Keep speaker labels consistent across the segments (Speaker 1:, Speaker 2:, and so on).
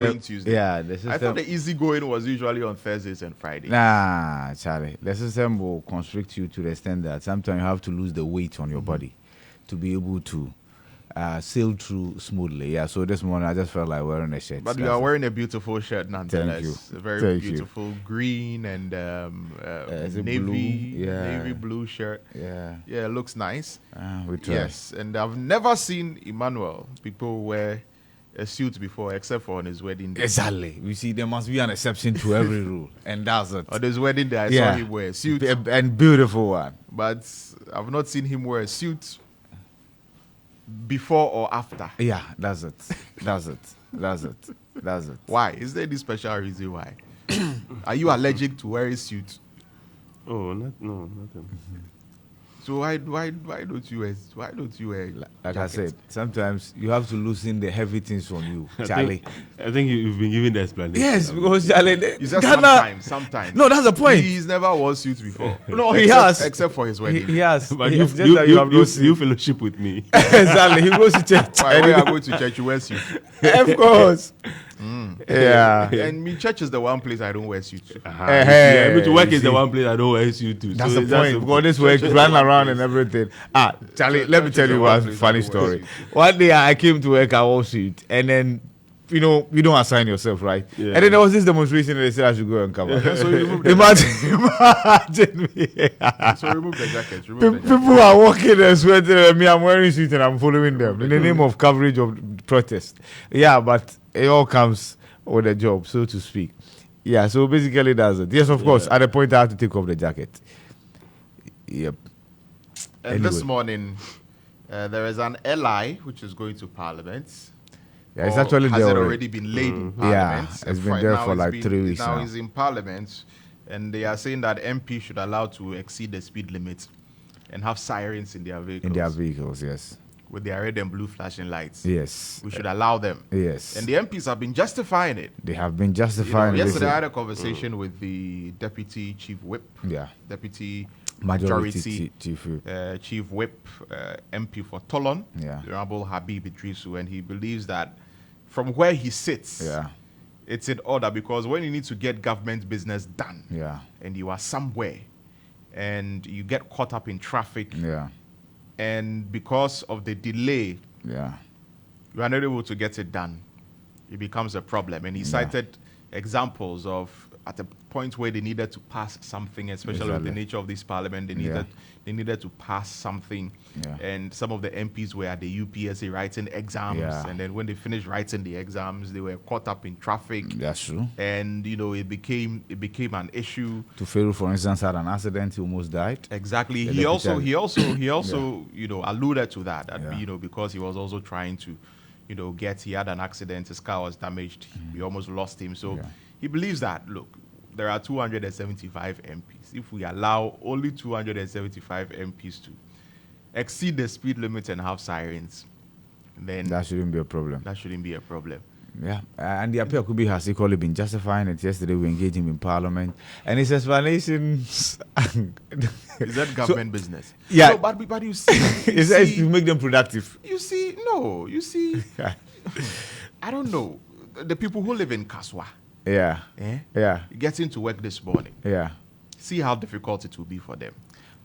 Speaker 1: going Tuesday.
Speaker 2: Yeah, the system.
Speaker 1: I thought the easy going was usually on Thursdays and Fridays.
Speaker 2: Nah, Charlie. The system will constrict you to the extent that sometimes you have to lose the weight on your body to be able to sail through smoothly. Yeah, so this morning I just felt like wearing a shirt.
Speaker 1: But you are wearing a beautiful shirt nonetheless.
Speaker 2: Thank you.
Speaker 1: A very
Speaker 2: Thank
Speaker 1: beautiful green and navy
Speaker 2: blue? Yeah.
Speaker 1: navy blue shirt.
Speaker 2: Yeah.
Speaker 1: Yeah, it looks nice.
Speaker 2: We try.
Speaker 1: Yes, and I've never seen Emmanuel people wear a suit before except for on his wedding day.
Speaker 2: Exactly. You see, there must be an exception to every rule, and that's it.
Speaker 1: On his wedding day, I saw him wear a suit.
Speaker 2: And beautiful one.
Speaker 1: But I've not seen him wear a suit before or after.
Speaker 2: Yeah, that's it. That's it. That's it. That's it.
Speaker 1: Why? Is there any special reason why? Are you allergic to wearing suit?
Speaker 3: Oh, nothing.
Speaker 1: So why don't you wear
Speaker 2: Like
Speaker 1: jacket?
Speaker 2: I said, sometimes you have to loosen the heavy things on you, Charlie.
Speaker 3: I think you've been giving the explanation.
Speaker 2: Yes, because Charlie,
Speaker 1: You said
Speaker 2: Ghana,
Speaker 1: sometimes.
Speaker 2: No, that's the point.
Speaker 1: He's never worn suits before.
Speaker 2: No, he has.
Speaker 1: Except for his wedding.
Speaker 2: He has.
Speaker 3: But
Speaker 2: He
Speaker 3: you,
Speaker 2: has. Just that you have no
Speaker 3: you fellowship with me.
Speaker 2: Exactly. He goes to church.
Speaker 1: Why when you are going to church, you wear suit.
Speaker 2: Of course. Yeah.
Speaker 1: And me, church is the one place I don't wear suits.
Speaker 2: Hey,
Speaker 3: Yeah, to work
Speaker 2: you
Speaker 3: is the
Speaker 2: see.
Speaker 3: one place I don't wear you too.
Speaker 2: That's
Speaker 3: so
Speaker 2: the point.
Speaker 3: a-
Speaker 2: Because this work, run around and everything. Charlie, let me
Speaker 1: church
Speaker 2: tell
Speaker 1: is
Speaker 2: you
Speaker 1: the
Speaker 2: one
Speaker 1: one place
Speaker 2: funny
Speaker 1: I don't wear
Speaker 2: story.
Speaker 1: suit.
Speaker 2: One day I came to work, I wore suit, and then you don't assign yourself, right?
Speaker 3: Yeah.
Speaker 2: And then there was this demonstration and they said I should go and cover.
Speaker 1: So you remove the
Speaker 2: Imagine me.
Speaker 1: So remove the jacket.
Speaker 2: People are walking and sweating, and me, I'm wearing suit and I'm following them in the name of coverage of protest. Yeah, but it all comes with a job, so to speak. Yeah, so basically that's it. Yes, of course, at the point I have to take off the jacket. Yep.
Speaker 1: And this
Speaker 2: Anyway.
Speaker 1: morning, there is an LI which is going to Parliament.
Speaker 2: Yeah, it's
Speaker 1: Or
Speaker 2: actually
Speaker 1: has
Speaker 2: there
Speaker 1: it
Speaker 2: already.
Speaker 1: already been laid in
Speaker 2: Yeah,
Speaker 1: Parliament?
Speaker 2: it's
Speaker 1: And
Speaker 2: been there
Speaker 1: now
Speaker 2: for
Speaker 1: it's
Speaker 2: like
Speaker 1: been-
Speaker 2: 3 weeks
Speaker 1: now.
Speaker 2: now.
Speaker 1: It's in Parliament, and they are saying that MP should allow to exceed the speed limit and have sirens in their vehicles.
Speaker 2: In their vehicles, yes.
Speaker 1: With their red and blue flashing lights.
Speaker 2: Yes.
Speaker 1: We should allow them.
Speaker 2: Yes.
Speaker 1: And the MPs have been justifying it.
Speaker 2: They have been
Speaker 1: You know,
Speaker 2: justifying
Speaker 1: yesterday I
Speaker 2: this.
Speaker 1: had a conversation with the Deputy Chief Whip,
Speaker 2: Yeah.
Speaker 1: Deputy
Speaker 2: Majority chief.
Speaker 1: Chief Whip, MP for Tolon,
Speaker 2: Yeah.
Speaker 1: the Honorable Habib Idrisu, and he believes that from where he sits,
Speaker 2: Yeah.
Speaker 1: it's in order because when you need to get government business done
Speaker 2: Yeah.
Speaker 1: and you are somewhere and you get caught up in traffic
Speaker 2: Yeah.
Speaker 1: and because of the delay,
Speaker 2: Yeah.
Speaker 1: you are not able to get it done, it becomes a problem. And he cited examples of at the point where they needed to pass something, especially with the
Speaker 2: Exactly.
Speaker 1: nature of this parliament, they needed to pass something.
Speaker 2: Yeah.
Speaker 1: And some of the MPs were at the UPSA writing exams.
Speaker 2: Yeah.
Speaker 1: And then when they finished writing the exams, they were caught up in traffic.
Speaker 2: That's true.
Speaker 1: And it became an issue.
Speaker 2: To Pharaoh, for instance, had an accident. He almost died.
Speaker 1: Exactly.
Speaker 2: The
Speaker 1: He also
Speaker 2: deputy-
Speaker 1: alluded to that
Speaker 2: Yeah.
Speaker 1: because he was also trying to he had an accident, his car was damaged, we almost lost him. So
Speaker 2: Yeah.
Speaker 1: he believes that look, there are 275 MPs. If we allow only 275 MPs to exceed the speed limit and have sirens, then
Speaker 2: That shouldn't be a problem.
Speaker 1: that shouldn't be a problem.
Speaker 2: Yeah, and the appeal Kubi has equally been justifying it. Yesterday we engaged him in Parliament, and his explanations.
Speaker 1: Is that government business?
Speaker 2: Yeah.
Speaker 1: No, but you see,
Speaker 2: He says to make them productive.
Speaker 1: you see, I don't know. The people who live in Kaswa,
Speaker 2: Yeah, yeah,
Speaker 1: getting to work this morning,
Speaker 2: yeah.
Speaker 1: see how difficult it will be for them.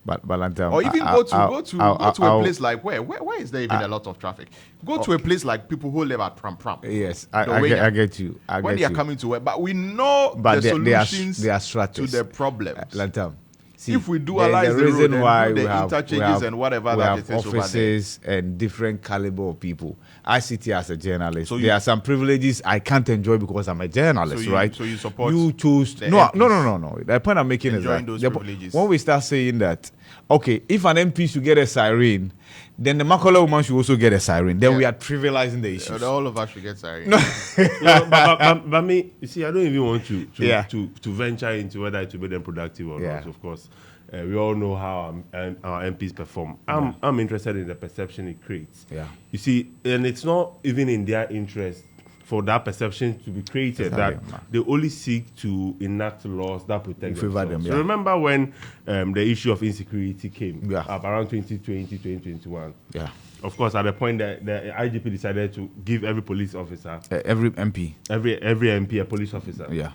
Speaker 2: But
Speaker 1: Or even go to a place like where is there even a lot of traffic? Go to a place like people who live at Pram Pram.
Speaker 2: Yes,
Speaker 1: The
Speaker 2: I
Speaker 1: way
Speaker 2: get you. I
Speaker 1: when
Speaker 2: get
Speaker 1: they are
Speaker 2: you.
Speaker 1: coming to work, but we know
Speaker 2: But
Speaker 1: the
Speaker 2: they are
Speaker 1: solutions to
Speaker 2: strategies.
Speaker 1: the problems.
Speaker 2: Lantam. See,
Speaker 1: If we
Speaker 2: there's
Speaker 1: dualize
Speaker 2: a
Speaker 1: the road
Speaker 2: reason
Speaker 1: and
Speaker 2: why
Speaker 1: do the
Speaker 2: we have,
Speaker 1: interchanges and whatever
Speaker 2: we
Speaker 1: that
Speaker 2: have
Speaker 1: it is over there.
Speaker 2: offices and different caliber of people. I sit here as a journalist.
Speaker 1: So
Speaker 2: there
Speaker 1: you-
Speaker 2: are some privileges I can't enjoy because I'm a journalist, right?
Speaker 1: So you support
Speaker 2: You choose
Speaker 1: the
Speaker 2: no.
Speaker 1: MPs
Speaker 2: The point I'm making is
Speaker 1: enjoying
Speaker 2: that
Speaker 1: those
Speaker 2: the
Speaker 1: privileges.
Speaker 2: when we start saying that, okay, if an MP should get a siren, then the Makola woman should also get a siren. Then
Speaker 1: Yeah.
Speaker 2: we are trivializing the issues.
Speaker 1: all of us should get sorry.
Speaker 3: but me, you see, I don't even want to venture into whether it will be them productive or
Speaker 2: Yeah.
Speaker 3: not. Of course, we all know how our MPs perform. I'm interested in the perception it creates.
Speaker 2: Yeah.
Speaker 3: You see, and it's not even in their interest for that perception to be created,
Speaker 2: Exactly,
Speaker 3: that
Speaker 2: man.
Speaker 3: they only seek to enact laws that protect
Speaker 2: Favor
Speaker 3: themselves.
Speaker 2: them,
Speaker 3: So
Speaker 2: yeah.
Speaker 3: remember when the issue of insecurity came
Speaker 2: Yeah.
Speaker 3: up around 2020, 2021.
Speaker 2: Yeah.
Speaker 3: of course, at the point that the IGP decided to give every police officer,
Speaker 2: every MP,
Speaker 3: every MP a police officer.
Speaker 2: Yeah.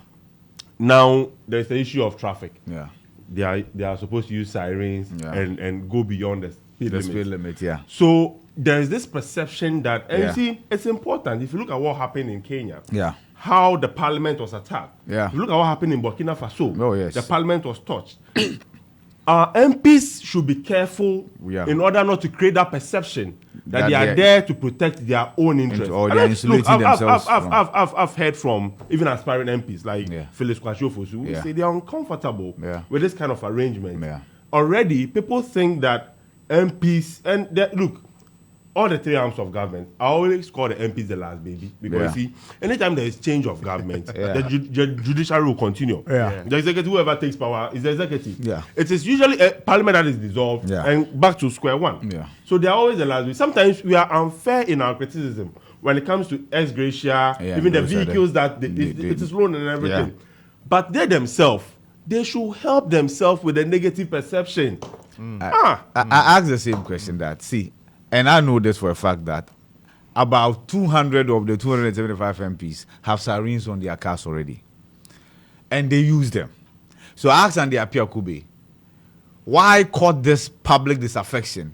Speaker 3: Now there's the issue of traffic.
Speaker 2: Yeah.
Speaker 3: They are supposed to use sirens and go beyond the speed limit.
Speaker 2: Yeah.
Speaker 3: So there's this perception that, and
Speaker 2: Yeah.
Speaker 3: you see, it's important. If you look at what happened in Kenya,
Speaker 2: Yeah.
Speaker 3: how the parliament was attacked.
Speaker 2: Yeah.
Speaker 3: If you look at what happened in Burkina Faso,
Speaker 2: Oh, yes.
Speaker 3: the parliament was touched. Our MPs should be careful in order not to create that perception that they are there to protect their own interests.
Speaker 2: Or they're insulating themselves.
Speaker 3: I've heard from even aspiring MPs like Phyllis Kwashiorkor who say they are uncomfortable with this kind of arrangement.
Speaker 2: Yeah.
Speaker 3: Already, people think that MPs, and look, all the three arms of government, I always call the MPs the last baby. Because see, anytime there is change of government, the judiciary will continue.
Speaker 2: Yeah.
Speaker 3: The executive, whoever takes power, is the executive.
Speaker 2: Yeah.
Speaker 3: It is usually a parliament that is dissolved and back to square one.
Speaker 2: Yeah.
Speaker 3: So they are always the last baby. Sometimes we are unfair in our criticism when it comes to ex gratia, even the vehicles that it is loaned and everything.
Speaker 2: Yeah.
Speaker 3: But they themselves, they should help themselves with the negative perception.
Speaker 2: I asked the same question that, see, and I know this for a fact that about 200 of the 275 MPs have sirens on their cars already. And they use them. So I asked Andy Appiah Kube, why court this public disaffection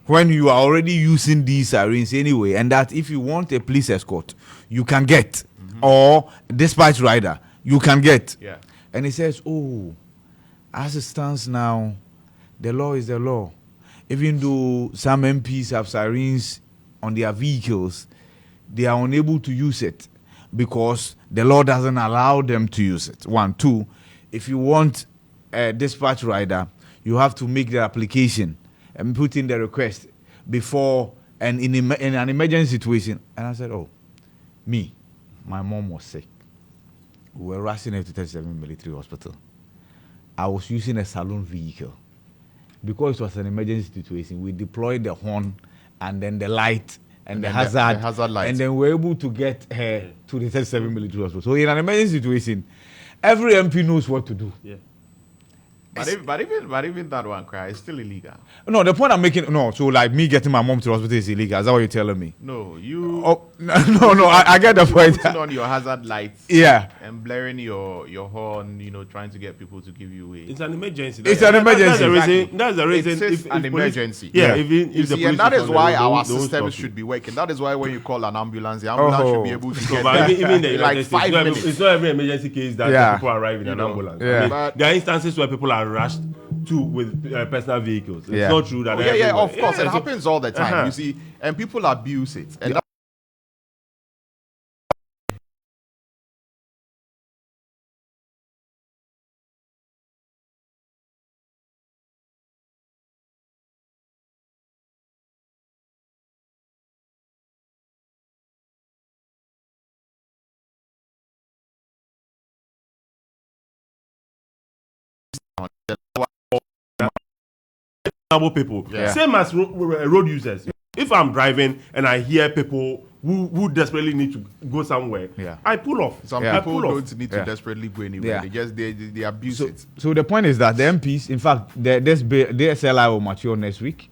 Speaker 2: when you are already using these sirens anyway, and that if you want a police escort, you can get, or dispatch rider, you can get.
Speaker 1: Yeah.
Speaker 2: And he says, oh, as it stands now, the law is the law. Even though some MPs have sirens on their vehicles, they are unable to use it because the law doesn't allow them to use it. 1, 2, if you want a dispatch rider, you have to make the application and put in the request before and in an emergency situation. And I said, oh, my mom was sick. We were rushing her to 37 military hospital. I was using a saloon vehicle. Because it was an emergency situation, we deployed the horn and then the light and the hazard light. And then we were able to get her to the 37 military hospital. So in an emergency situation, every MP knows what to do.
Speaker 3: Yeah.
Speaker 1: But even that one cry is still illegal.
Speaker 2: No, the point I'm making, so like me getting my mom to the hospital is illegal. Is that what you're telling me?
Speaker 1: No, you.
Speaker 2: Oh, no, I get the point.
Speaker 1: Putting on your hazard lights.
Speaker 2: Yeah.
Speaker 1: And blaring your horn, trying to get people to give you way.
Speaker 3: It's an emergency.
Speaker 2: It's an emergency.
Speaker 3: That's the reason.
Speaker 1: It's an emergency.
Speaker 3: Yeah.
Speaker 1: And that is why our systems should be working. That is why when you call an ambulance, the ambulance should be able to get
Speaker 3: but even the
Speaker 1: like 5 minutes.
Speaker 3: It's not every emergency case that people arrive in an ambulance.
Speaker 2: Yeah.
Speaker 3: But there are instances where people are rushed with personal vehicles. It's not true that.
Speaker 1: Of course, it happens all the time. You see, and people abuse it. And
Speaker 3: people, same as road users. If I'm driving and I hear people who desperately need to go somewhere, I pull off.
Speaker 1: Some people don't need to desperately go anywhere. They just they abuse it.
Speaker 2: So the point is that the MPs, in fact, the SLI will mature next week,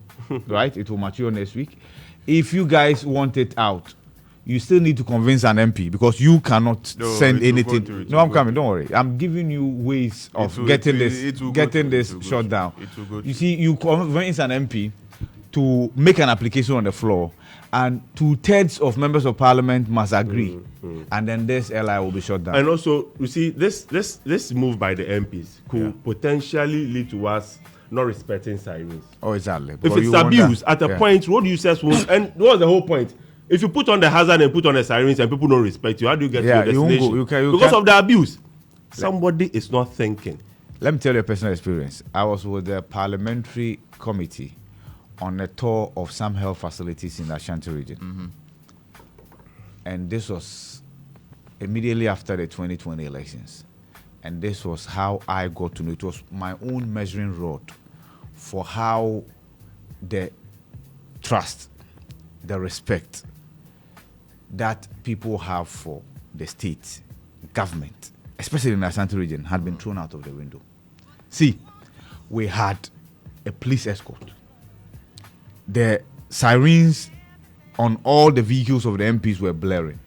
Speaker 2: right? It will mature next week. If you guys want it out, you still need to convince an MP because you cannot send anything. No, I'm coming. Don't worry. I'm giving you ways of getting this shut down. You see, you convince an MP to make an application on the floor, and 2/3 of members of parliament must agree, and then this LI will be shut down.
Speaker 3: And also, you see, this move by the MPs could potentially lead to us not respecting sirens.
Speaker 2: Oh, exactly.
Speaker 3: If it's abused at a point, road users will. And what's the whole point? If you put on the hazard and put on the sirens and people don't respect you, how do you get to your destination? Because of the abuse. Somebody is not thinking.
Speaker 2: Let me tell you a personal experience. I was with the parliamentary committee on a tour of some health facilities in the Ashanti region. And this was immediately after the 2020 elections. And this was how I got to know. It was my own measuring rod for how the trust, the respect that people have for the state government, especially in the Ashanti region, had been thrown out of the window. See, we had a police escort. The sirens on all the vehicles of the MPs were blaring.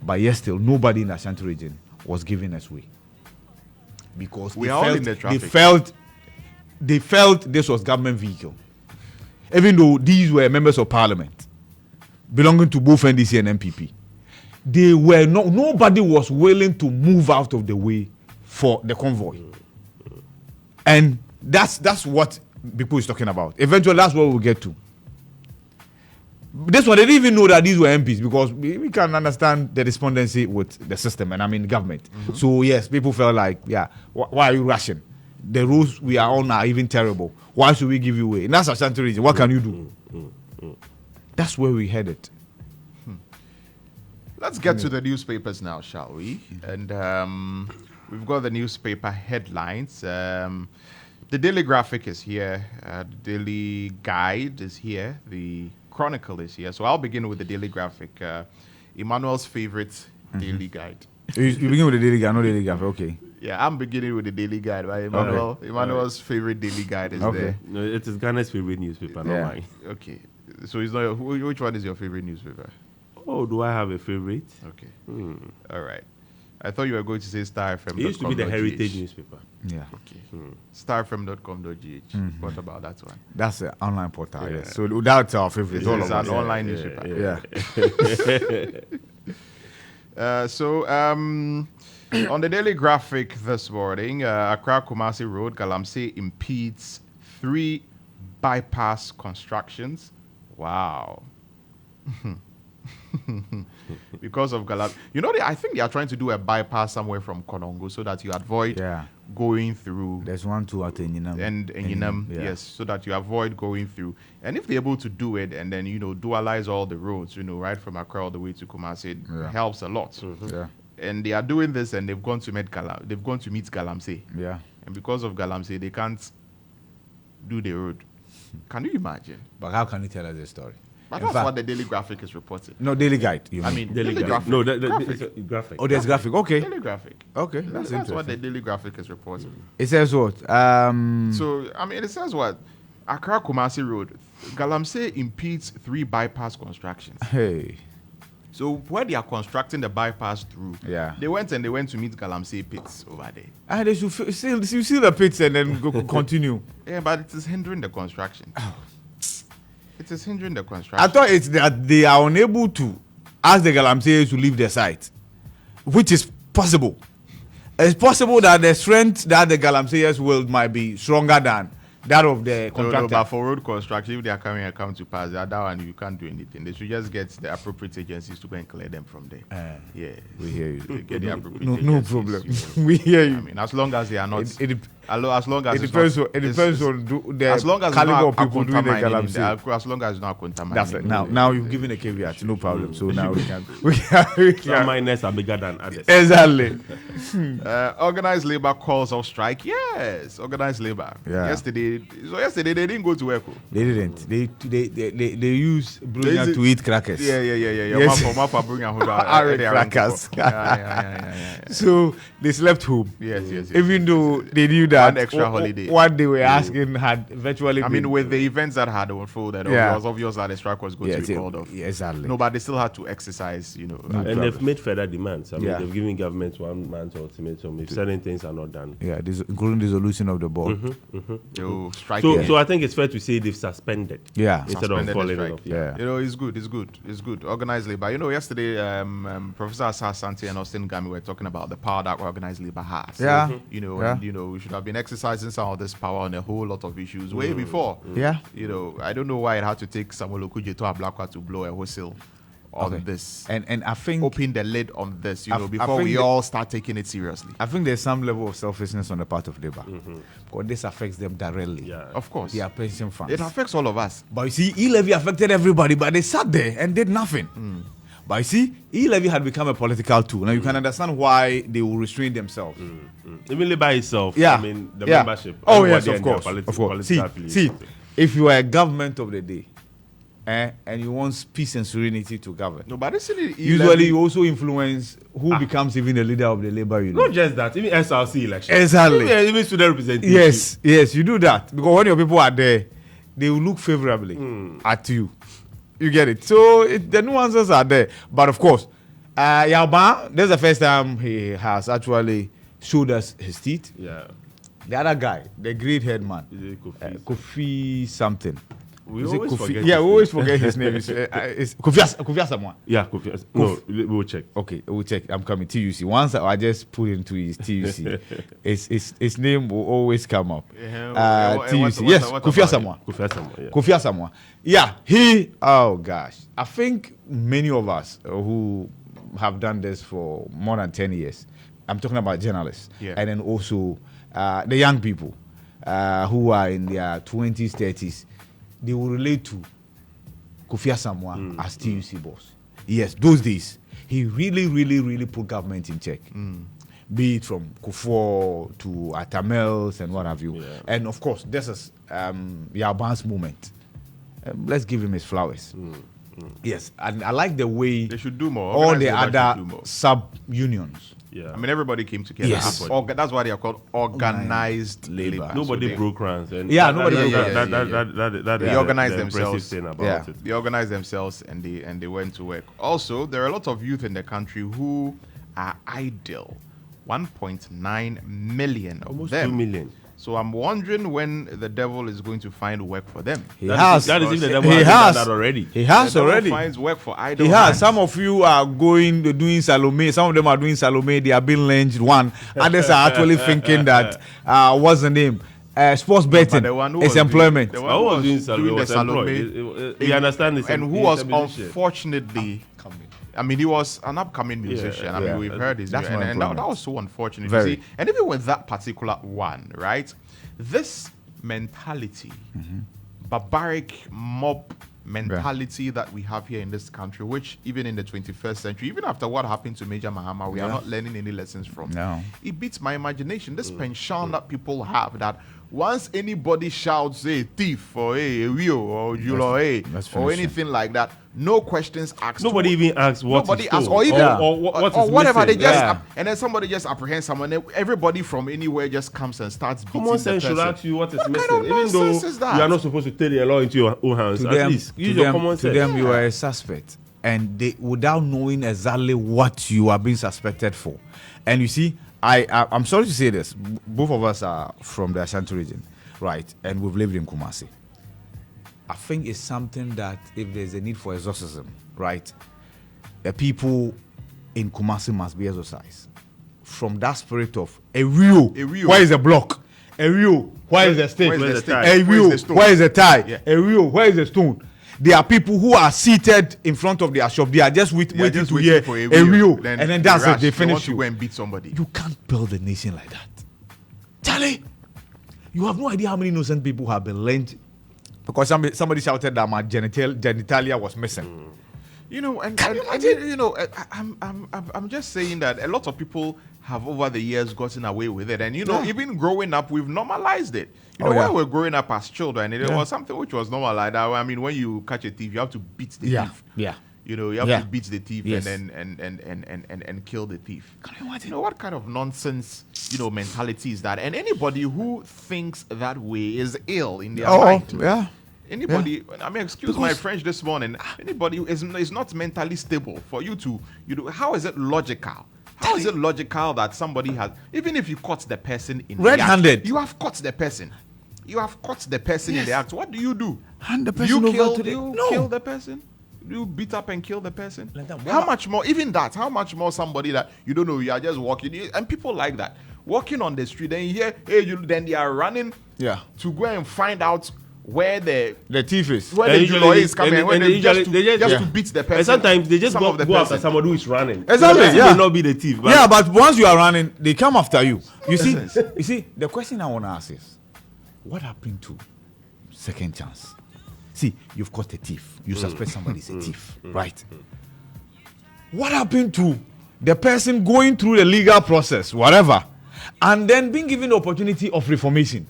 Speaker 2: But yet still, nobody in the Ashanti region was giving us way. Because
Speaker 1: We are all in the traffic.
Speaker 2: they felt this was government vehicle. Even though these were members of parliament belonging to both NDC and MPP. Nobody was willing to move out of the way for the convoy. And that's what people is talking about. Eventually, that's what we'll get to. This one, they didn't even know that these were MPs because we can understand the despondency with the system and the government. So yes, people felt like, why are you rushing? The rules we are on are even terrible. Why should we give you way? And that's Ashanti region. What can you do? That's where we headed.
Speaker 1: Let's get to the newspapers now, shall we? And we've got the newspaper headlines. The Daily Graphic is here. The Daily Guide is here. The Chronicle is here. So I'll begin with the Daily Graphic. Emmanuel's favorite Daily Guide.
Speaker 2: You begin with the Daily Guide, not Daily Graphic. Okay.
Speaker 1: Yeah, I'm beginning with the Daily Guide. Right? Emmanuel's favorite Daily Guide is there.
Speaker 3: No, it is Ghana's favorite newspaper, not mine.
Speaker 1: Okay. So it's not which one is your favorite newspaper?
Speaker 3: Oh, do I have a favorite?
Speaker 1: Okay. All right. I thought you were going to say Starr FM.
Speaker 3: It used to be the Heritage newspaper.
Speaker 2: Yeah.
Speaker 1: Okay. Starfm.com.gh. What about that one?
Speaker 2: That's an online portal. Yes. So that's our favorite.
Speaker 1: It's an online newspaper. On the Daily Graphic this morning, Accra Kumasi Road, Galamsey impedes 3 bypass constructions. Wow. Because of Galam. I think they are trying to do a bypass somewhere from Konongo so that you avoid going through.
Speaker 2: There's 1, 2 at Enyinam.
Speaker 1: And Enyinam, yes, so that you avoid going through. And if they're able to do it and then, dualize all the roads, right from Accra all the way to Kumasi, it helps a lot.
Speaker 2: Yeah.
Speaker 1: And they are doing this and they've gone to meet Galamsey.
Speaker 2: Yeah.
Speaker 1: And because of Galamsey, they can't do the road. Can you imagine?
Speaker 2: But how can you tell us the story?
Speaker 1: But that's what the Daily Graphic is reporting.
Speaker 2: No, Daily Guide.
Speaker 1: Daily Graphic.
Speaker 3: No, it's a graphic.
Speaker 2: Oh, there's graphic. Okay.
Speaker 1: Daily Graphic.
Speaker 2: Okay,
Speaker 1: That's what the Daily Graphic is reporting.
Speaker 2: It says what?
Speaker 1: So, it says what? Accra Kumasi Road, Galamsey impedes 3 bypass constructions.
Speaker 2: Hey.
Speaker 1: So where they are constructing the bypass through, they went to meet Galamsey pits over there.
Speaker 2: They should see the pits and then go continue.
Speaker 1: Yeah, but it is hindering the construction. It is hindering the construction.
Speaker 2: I thought it's that they are unable to ask the Galamsey to leave the site, which is possible. It's possible that the strength that the Galamseyers will might be stronger than that of the contractor.
Speaker 1: No, but for road construction, if they are coming and come to pass, that one you can't do anything. They should just get the appropriate agencies to go and clear them from there.
Speaker 2: We hear you.
Speaker 1: Get the appropriate
Speaker 2: No
Speaker 1: agencies,
Speaker 2: problem. We hear you.
Speaker 1: As long as they are not. As long as
Speaker 2: it depends on the
Speaker 1: as long as
Speaker 2: caliber of people doing the Galamsey.
Speaker 1: As long as it's not contaminated.
Speaker 2: That's it. Now you've given a caveat. No problem. So now we can.
Speaker 3: Some miners are bigger than others.
Speaker 2: Exactly.
Speaker 1: Organized labor calls off strike. Yes, organized labor.
Speaker 2: Yeah.
Speaker 1: Yesterday they didn't go to work.
Speaker 2: They didn't. They use brilliant to eat crackers.
Speaker 1: Yeah.
Speaker 2: Yes. Crackers. So they slept home.
Speaker 1: Yes.
Speaker 2: Even though they knew that
Speaker 1: one extra holiday.
Speaker 2: What they were asking had virtually.
Speaker 1: With the events that had unfolded, it was obvious that the strike was going to be called off.
Speaker 2: Yeah, exactly.
Speaker 1: No, but they still had to exercise.
Speaker 3: And they've made further demands. They've given government 1 month ultimatum if certain things are not done.
Speaker 2: Yeah, including dissolution of the board.
Speaker 3: So I think it's fair to say they've suspended.
Speaker 2: Yeah.
Speaker 3: Instead of falling off.
Speaker 2: Yeah.
Speaker 1: It's good. Organized labor. Yesterday, Professor Asante and Austin Gami were talking about the power that organized labor has.
Speaker 2: Yeah.
Speaker 1: And, we should have been exercising some of this power on a whole lot of issues way before.
Speaker 2: Yeah.
Speaker 1: I don't know why it had to take Samuel Okudzeto Ablakwa to blow a whistle on this.
Speaker 2: And I think
Speaker 1: open the lid on this, before we all start taking it seriously.
Speaker 2: I think there's some level of selfishness on the part of labor. Because this affects them directly.
Speaker 1: Yeah. Of course.
Speaker 2: Their pension funds.
Speaker 1: It affects all of us.
Speaker 2: But you see, e-levy affected everybody, but they sat there and did nothing. But you see, e-levy had become a political tool. Now you can understand why they will restrain themselves.
Speaker 3: Even labor itself,
Speaker 2: the
Speaker 3: membership.
Speaker 2: Oh yes, of course. See, if you are a government of the day, and you want peace and serenity to govern.
Speaker 1: No, but
Speaker 2: usually you also influence who becomes even the leader of the labor union.
Speaker 3: Not just that, even SRC election.
Speaker 2: Exactly.
Speaker 3: Even student representation.
Speaker 2: Yes, you do that. Because when your people are there, they will look favorably at you. You get it? So the nuances are there. But of course, Yaba, this is the first time he has actually showed us his teeth.
Speaker 3: Yeah.
Speaker 2: The other guy, the great head man,
Speaker 3: Is it Kofi?
Speaker 2: Kofi something.
Speaker 3: We
Speaker 2: Is it
Speaker 3: always
Speaker 2: Kofi?
Speaker 3: forget
Speaker 2: Yeah,
Speaker 3: his
Speaker 2: we always
Speaker 3: name.
Speaker 2: forget his name. It's Kofi Asamoah.
Speaker 3: Yeah, Kofi. No, we'll check.
Speaker 2: Okay, we'll check. I'm coming. TUC. Once I just put into his TUC, his name will always come up. TUC. Yes, Kofi Asamoah.
Speaker 3: Kofi Asamoah, yeah.
Speaker 2: Kofi Asamoah. Yeah, he. Oh gosh, I think many of us who have done this for more than 10 years. I'm talking about journalists, and then also the young people who are in their 20s, 30s. They will relate to Kofi Asamoah as TUC boss. Yes, those days he really put government in check. Be it from Kufuor to Atamels and what have you. Yeah. And of course, this is Yaban's moment. Let's give him his flowers. Yes, and I like the way
Speaker 1: they should do more.
Speaker 2: All the other sub-unions.
Speaker 3: Yeah.
Speaker 1: I mean, everybody came together.
Speaker 2: Yes.
Speaker 1: That's why they are called organized labor.
Speaker 3: Nobody
Speaker 1: So
Speaker 3: broke ranks. And
Speaker 2: nobody broke
Speaker 3: ranks.
Speaker 1: They organized themselves.
Speaker 3: Thing about it.
Speaker 1: They organized themselves and they went to work. Also, there are a lot of youth in the country who are idle. 1.9 million of
Speaker 3: Almost
Speaker 1: them.
Speaker 3: 2 million.
Speaker 1: So I'm wondering when the devil is going to find work for them.
Speaker 3: That is if the devil
Speaker 2: He
Speaker 3: has
Speaker 2: has
Speaker 3: done that already.
Speaker 2: He has
Speaker 1: The devil
Speaker 2: already.
Speaker 1: finds work for idle
Speaker 2: He has.
Speaker 1: hands.
Speaker 2: Some of you are doing Salome. Some of them are doing Salome. They are being lynched. Others are actually thinking that what's the name? Sports betting
Speaker 1: the one who
Speaker 2: is
Speaker 1: was
Speaker 2: employment.
Speaker 1: doing- the
Speaker 3: I
Speaker 1: one
Speaker 3: was
Speaker 1: who
Speaker 3: doing
Speaker 1: was
Speaker 3: Salome.
Speaker 1: doing the
Speaker 3: Was employed.
Speaker 1: Salome.
Speaker 3: We understand this.
Speaker 1: And who was unfortunately, I mean, he was an upcoming musician. I mean, we've heard his
Speaker 2: That's
Speaker 1: music,
Speaker 2: my
Speaker 1: and that
Speaker 2: employment.
Speaker 1: was so unfortunate.
Speaker 2: Very.
Speaker 1: You see, and even with that particular one, right? This mentality, barbaric mob mentality that we have here in this country, which even in the 21st century, even after what happened to Major Mahama, we are not learning any lessons from.
Speaker 2: No.
Speaker 1: It beats my imagination. This penchant that people have, that once anybody shouts, hey, thief, or hey, a wheel, or you know, hey,
Speaker 2: let's
Speaker 1: or
Speaker 2: finish
Speaker 1: anything like that, no questions asked.
Speaker 3: Nobody even asks what
Speaker 1: Nobody
Speaker 3: he
Speaker 1: asks,
Speaker 3: stole.
Speaker 1: or even
Speaker 3: or what is
Speaker 1: whatever.
Speaker 3: missing.
Speaker 1: They just
Speaker 2: Yeah.
Speaker 1: and then somebody just apprehends someone. And everybody from anywhere just comes and starts beating
Speaker 3: Common
Speaker 1: the
Speaker 3: sense should
Speaker 1: person.
Speaker 3: ask you what is
Speaker 1: What
Speaker 3: missing.
Speaker 1: kind of
Speaker 3: Even though
Speaker 1: nonsense is that?
Speaker 3: you are not supposed to take the law into your own hands.
Speaker 2: To
Speaker 3: At
Speaker 2: them,
Speaker 3: least use
Speaker 2: to
Speaker 3: your common
Speaker 2: to
Speaker 3: sense.
Speaker 2: them, you are a suspect, and they without knowing exactly what you are being suspected for. And you see, I'm sorry to say this. Both of us are from the Ashanti region, right? And we've lived in Kumasi. I think it's something that if there's a need for exorcism, right, the people in Kumasi must be exorcised from that spirit of a real. Where is the block? A real. Where is the stick?
Speaker 1: Where is the
Speaker 3: stick?
Speaker 1: stick?
Speaker 2: A
Speaker 1: Where is
Speaker 2: real.
Speaker 1: the stone?
Speaker 2: Where is the tie?
Speaker 1: Yeah.
Speaker 2: A real. Where is the stone? There are people who are seated in front of their shop. They are just waiting
Speaker 1: just
Speaker 2: to
Speaker 1: waiting
Speaker 2: hear
Speaker 1: for
Speaker 2: a real, and then that's it.
Speaker 1: rush.
Speaker 2: They
Speaker 1: want
Speaker 2: finish
Speaker 1: to
Speaker 2: you.
Speaker 1: go and beat somebody.
Speaker 2: You can't build a nation like that, Charlie. You have no idea how many innocent people have been lynched because somebody shouted that my genitalia was missing.
Speaker 1: You know, and
Speaker 2: Can you
Speaker 1: and
Speaker 2: imagine?
Speaker 1: you know, I'm just saying that a lot of people have over the years gotten away with it, and you know, even growing up, we've normalized it. You know, when we're growing up as children, it was something which was normal like that. I mean, when you catch a thief, you have to beat the thief.
Speaker 2: Yeah.
Speaker 1: You know, you have to beat the thief
Speaker 2: Yes.
Speaker 1: and then and kill the thief.
Speaker 2: Can you imagine?
Speaker 1: You know, what kind of nonsense, mentality is that? And anybody who thinks that way is ill in their mind.
Speaker 2: yeah.
Speaker 1: Anybody, I mean, excuse my French this morning. Anybody who is not mentally stable for you to, how is it logical? How is it logical that somebody has, even if you caught the person in
Speaker 2: Red-handed.
Speaker 1: the act, you have caught the person. You have caught the person in the act. What do you do?
Speaker 2: Hand the
Speaker 1: Do you
Speaker 2: person over to
Speaker 1: do you
Speaker 2: No.
Speaker 1: kill the person? Do you beat up and kill the person?
Speaker 2: Like that.
Speaker 1: How much more? Even that. How much more somebody that you don't know? You are just walking, and people like that walking on the street. Then you hear, then they are running.
Speaker 2: Yeah.
Speaker 1: To go and find out where the
Speaker 2: thief is.
Speaker 1: where
Speaker 3: And
Speaker 1: the
Speaker 3: usually
Speaker 1: Julo is coming,
Speaker 3: and
Speaker 1: when
Speaker 3: they
Speaker 1: just
Speaker 3: usually-
Speaker 1: to,
Speaker 3: they just-
Speaker 1: to beat the person.
Speaker 3: And sometimes they just
Speaker 1: Some
Speaker 3: go
Speaker 1: of the
Speaker 3: after
Speaker 1: person.
Speaker 3: somebody who is running.
Speaker 2: Exactly,
Speaker 3: So that
Speaker 2: yeah.
Speaker 3: may not be the thief. But
Speaker 2: Yeah, but once you are running, they come after you. You see,
Speaker 1: Nonsense.
Speaker 2: you see, the question I want to ask is, what happened to second chance? See, you've caught a thief. You suspect somebody is a thief, right? What happened to the person going through the legal process, whatever, and then being given the opportunity of reformation?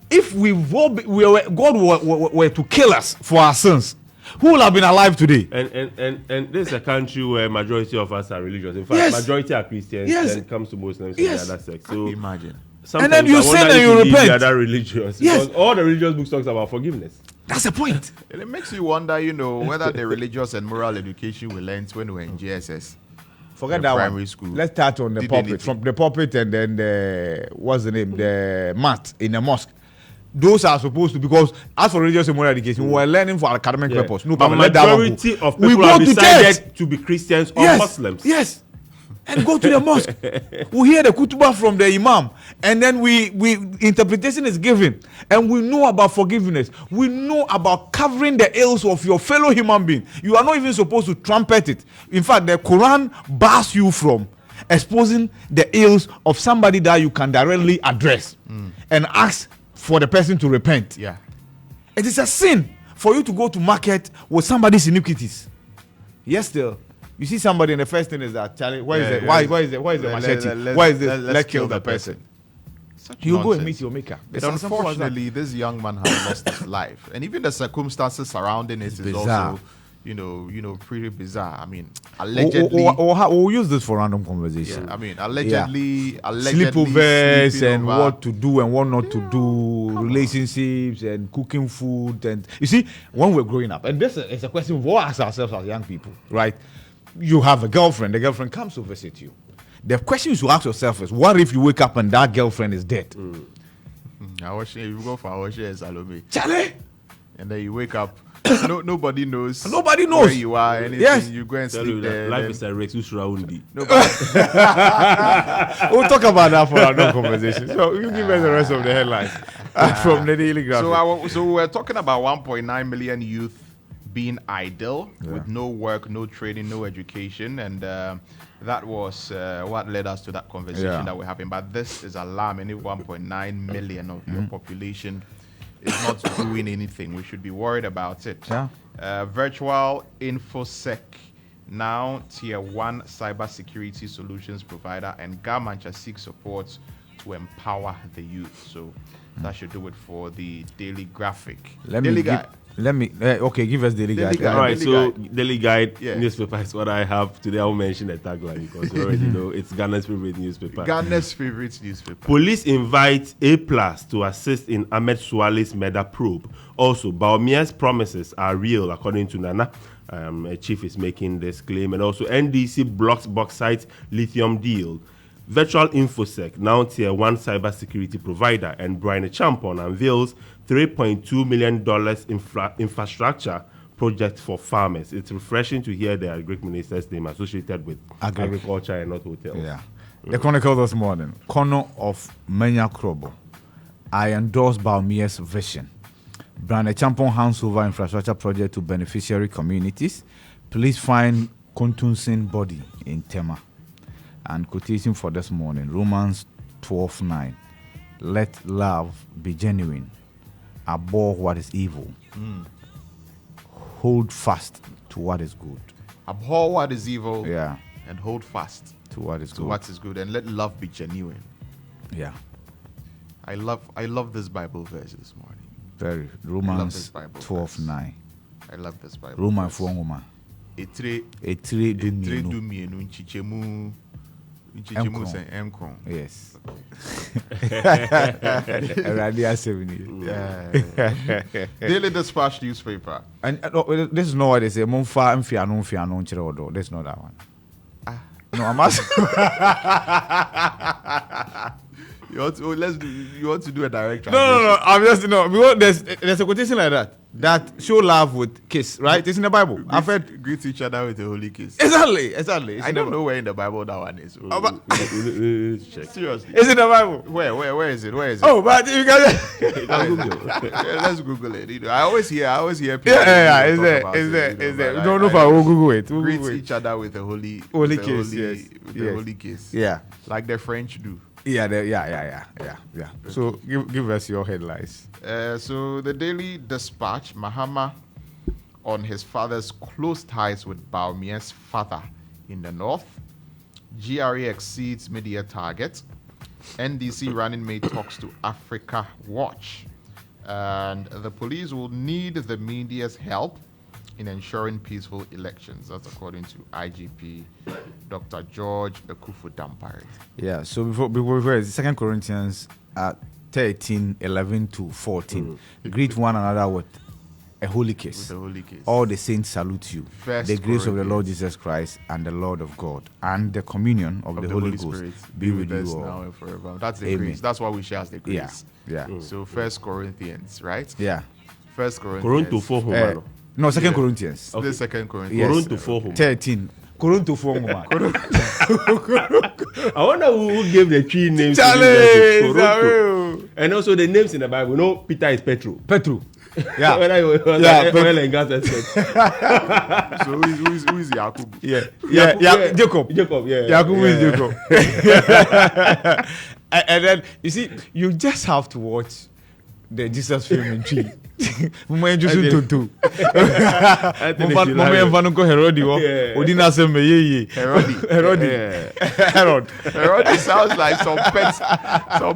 Speaker 2: If God were to kill us for our sins, who would have been alive today?
Speaker 3: And this is a country where majority of us are religious. In fact,
Speaker 2: Yes.
Speaker 3: majority are Christians.
Speaker 2: Yes.
Speaker 3: Then it comes to Muslims
Speaker 2: Yes.
Speaker 3: and the other sex.
Speaker 1: Can
Speaker 3: So
Speaker 1: you imagine?
Speaker 3: Sometimes
Speaker 2: then you
Speaker 3: I
Speaker 2: sin
Speaker 3: wonder
Speaker 2: and
Speaker 3: if
Speaker 2: you
Speaker 3: you need
Speaker 2: repent.
Speaker 3: the other religions.
Speaker 2: Yes.
Speaker 3: Because all the religious books talks about forgiveness.
Speaker 2: That's the point.
Speaker 1: And it makes you wonder, whether the religious and moral education we learned when we were in GSS.
Speaker 2: Forget
Speaker 1: in
Speaker 2: that
Speaker 1: primary
Speaker 2: one.
Speaker 1: school.
Speaker 2: Let's start on the
Speaker 1: Did
Speaker 2: pulpit.
Speaker 1: anything.
Speaker 2: From the pulpit and then the what's the name? The mat in the mosque. Those are supposed to, because as for religious and moral education, we're learning for academic purpose. No
Speaker 3: but
Speaker 2: problem. Let that one go.
Speaker 3: majority of
Speaker 2: We
Speaker 3: people
Speaker 2: go
Speaker 3: are
Speaker 2: to
Speaker 3: decided
Speaker 2: church.
Speaker 3: to be Christians or
Speaker 2: Yes,
Speaker 3: Muslims.
Speaker 2: yes. And go to the mosque. We hear the kutubah from the imam, and then we interpretation is given, and we know about forgiveness. We know about covering the ills of your fellow human being. You are not even supposed to trumpet it. In fact, the Quran bars you from exposing the ills of somebody that you can directly address and ask for the person to repent.
Speaker 1: Yeah.
Speaker 2: It is a sin for you to go to market with somebody's iniquities. Yes, still. You see somebody, and the first thing is that, Charlie, why is the machete? Why is this? Let's kill the person.
Speaker 1: Such
Speaker 2: You go and
Speaker 1: nonsense.
Speaker 2: meet your maker.
Speaker 1: But
Speaker 2: It's as simple as that.
Speaker 1: unfortunately, this young man has lost his life, and even the circumstances surrounding it is
Speaker 2: bizarre.
Speaker 1: also, pretty bizarre. I mean, allegedly,
Speaker 2: We'll use this for random conversation.
Speaker 1: yeah, I mean, allegedly,
Speaker 2: Sleepovers
Speaker 1: sleeping
Speaker 2: and
Speaker 1: over.
Speaker 2: what to do and what not to do, relationships and cooking food. And you see, when we're growing up, and this is a question we all ask ourselves as young people, right? You have a girlfriend, the girlfriend comes to visit you. The question you should ask yourself is, what if you wake up and that girlfriend is dead?
Speaker 1: You go for our share Salome,
Speaker 2: Charlie,
Speaker 1: and then you wake up. Nobody knows.
Speaker 2: Nobody knows
Speaker 1: where you are. Anything.
Speaker 2: Yes.
Speaker 1: You go and
Speaker 3: Tell
Speaker 1: sleep
Speaker 3: you
Speaker 1: there.
Speaker 3: that life
Speaker 1: then
Speaker 3: is a race. Usually.
Speaker 1: nobody-
Speaker 2: we'll talk about that for another conversation. So you give us the rest of the headlines from the Daily Graphic.
Speaker 1: So we're talking about 1.9 million youth being idle with no work, no training, no education, and that was what led us to that conversation that we're having. But this is alarming. If 1.9 million of your population is not doing anything, we should be worried about it.
Speaker 2: Yeah.
Speaker 1: Virtual InfoSec, now tier 1 cybersecurity solutions provider, and Garmancha seek support to empower the youth. So that should do it for the Daily Graphic.
Speaker 2: Give us Daily
Speaker 1: Daily
Speaker 2: Guide.
Speaker 1: Guide.
Speaker 3: All right,
Speaker 1: Daily
Speaker 3: so
Speaker 1: Guide.
Speaker 3: Daily Guide
Speaker 1: Yeah.
Speaker 3: newspaper is what I have today. I'll mention the tagline because you already know it's Ghana's favorite newspaper.
Speaker 1: Ghana's favorite newspaper.
Speaker 3: Police invite A+ to assist in Ahmed Suale's murder probe. Also, Baumia's promises are real, according to Nana. A chief is making this claim. And also, NDC blocks bauxite lithium deal. Virtual InfoSec, now tier 1 cybersecurity provider, and Brian Champon unveils $3.2 million infrastructure project for farmers. It's refreshing to hear the Agric Minister's name associated with agriculture and not hotels.
Speaker 2: Yeah. The Chronicle this morning, corner of Menya Krobo. I endorse Baumia's vision. Brand Champon hands over infrastructure project to beneficiary communities. Please find Kontunsin body in Tema. And quotation for this morning, Romans 12:9. Let love be genuine. Abhor what is evil. Hold fast to what is good.
Speaker 1: Abhor what is evil,
Speaker 2: Yeah.
Speaker 1: and hold fast
Speaker 2: To what is
Speaker 1: to
Speaker 2: good.
Speaker 1: what is good, and let love be genuine.
Speaker 2: Yeah.
Speaker 1: I love this Bible verse this morning.
Speaker 2: Very.
Speaker 1: this
Speaker 2: Romans
Speaker 1: Bible
Speaker 2: 12:9.
Speaker 1: I love this Bible.
Speaker 2: Roman
Speaker 1: verse.
Speaker 2: 4 woman.
Speaker 1: Etire
Speaker 2: Etire
Speaker 1: etire
Speaker 2: dumienu.
Speaker 1: dumienu nchichemu
Speaker 2: Enkron.
Speaker 1: sɛ enkron.
Speaker 2: Yes. Already has 7 years.
Speaker 1: Yeah. Daily Dispatch newspaper.
Speaker 2: And this is not what they say. Mumfa mfiano nkyerɛ odo. That's not that one. No, I'm asking.
Speaker 1: You want to do a direct
Speaker 2: No. I'm just because there's a quotation like that show love with kiss, right? It's in the Bible. I've heard
Speaker 1: greet each other with a holy kiss.
Speaker 2: exactly. It's
Speaker 1: I
Speaker 2: in
Speaker 1: don't
Speaker 2: the,
Speaker 1: know where in the Bible that one is.
Speaker 3: Check.
Speaker 1: Seriously.
Speaker 2: It's in the Bible.
Speaker 1: Where is it? Where is it?
Speaker 2: Oh, but you guys.
Speaker 1: Yeah, let's Google it. I always hear people.
Speaker 2: Yeah.
Speaker 1: talk
Speaker 2: It's there.
Speaker 1: about
Speaker 2: It's
Speaker 1: it,
Speaker 2: there.
Speaker 1: you know,
Speaker 2: It's there.
Speaker 1: but
Speaker 2: Don't know if I will Google it. We'll
Speaker 1: greet
Speaker 2: Google it.
Speaker 1: each other with a holy
Speaker 2: Holy
Speaker 1: with a
Speaker 2: kiss, yes.
Speaker 1: with
Speaker 2: Yes.
Speaker 1: a holy kiss.
Speaker 2: Yeah.
Speaker 1: Like the French do.
Speaker 2: Yeah. So give us your headlines.
Speaker 1: So the Daily Dispatch, Mahama on his father's close ties with Baumia's father in the north. GRA exceeds media target. NDC running mate talks to Africa Watch. And the police will need the media's help in ensuring peaceful elections. That's according to IGP Dr. George Ekufu Dampare.
Speaker 2: Yeah, so before 2 Corinthians 13:11-14. Greet one another with a holy kiss.
Speaker 1: With the holy kiss.
Speaker 2: All the saints salute you.
Speaker 1: First
Speaker 2: The grace of the
Speaker 1: Corinthians.
Speaker 2: Lord Jesus Christ and the Lord of God and the communion of the Holy Ghost
Speaker 1: Spirit
Speaker 2: be with
Speaker 1: us
Speaker 2: you
Speaker 1: now
Speaker 2: all.
Speaker 1: and forever. That's the
Speaker 2: Amen.
Speaker 1: grace. That's what we share as the
Speaker 2: Yeah,
Speaker 1: grace.
Speaker 2: yeah,
Speaker 1: So 1 Corinthians, right?
Speaker 2: yeah.
Speaker 1: 1 Corinthians.
Speaker 3: Koronto 4 home.
Speaker 2: No, 2 Corinthians
Speaker 1: The 2 Corinthians.
Speaker 2: Yes.
Speaker 3: Koronto 4 home.
Speaker 2: 13. Koronto 4.
Speaker 3: I wonder who gave the three names. to
Speaker 2: Charlie,
Speaker 3: this verse. Koronto.
Speaker 2: Charlie.
Speaker 3: And also the names in the Bible. No, Peter is Petro.
Speaker 2: Petru. Yeah.
Speaker 3: When I was
Speaker 2: Yeah,
Speaker 3: oil and gas expert.
Speaker 1: So who is Yakub?
Speaker 2: Yeah.
Speaker 3: Jacob.
Speaker 2: Jacob.
Speaker 3: Yeah.
Speaker 2: Jacob is
Speaker 3: yeah.
Speaker 2: Jacob. And then you see, you just have to watch the Jesus film in tree. Mama introduce to. Mama enfano ko Herod wo. Odi na se me ye. Herod.
Speaker 1: Herod sounds like some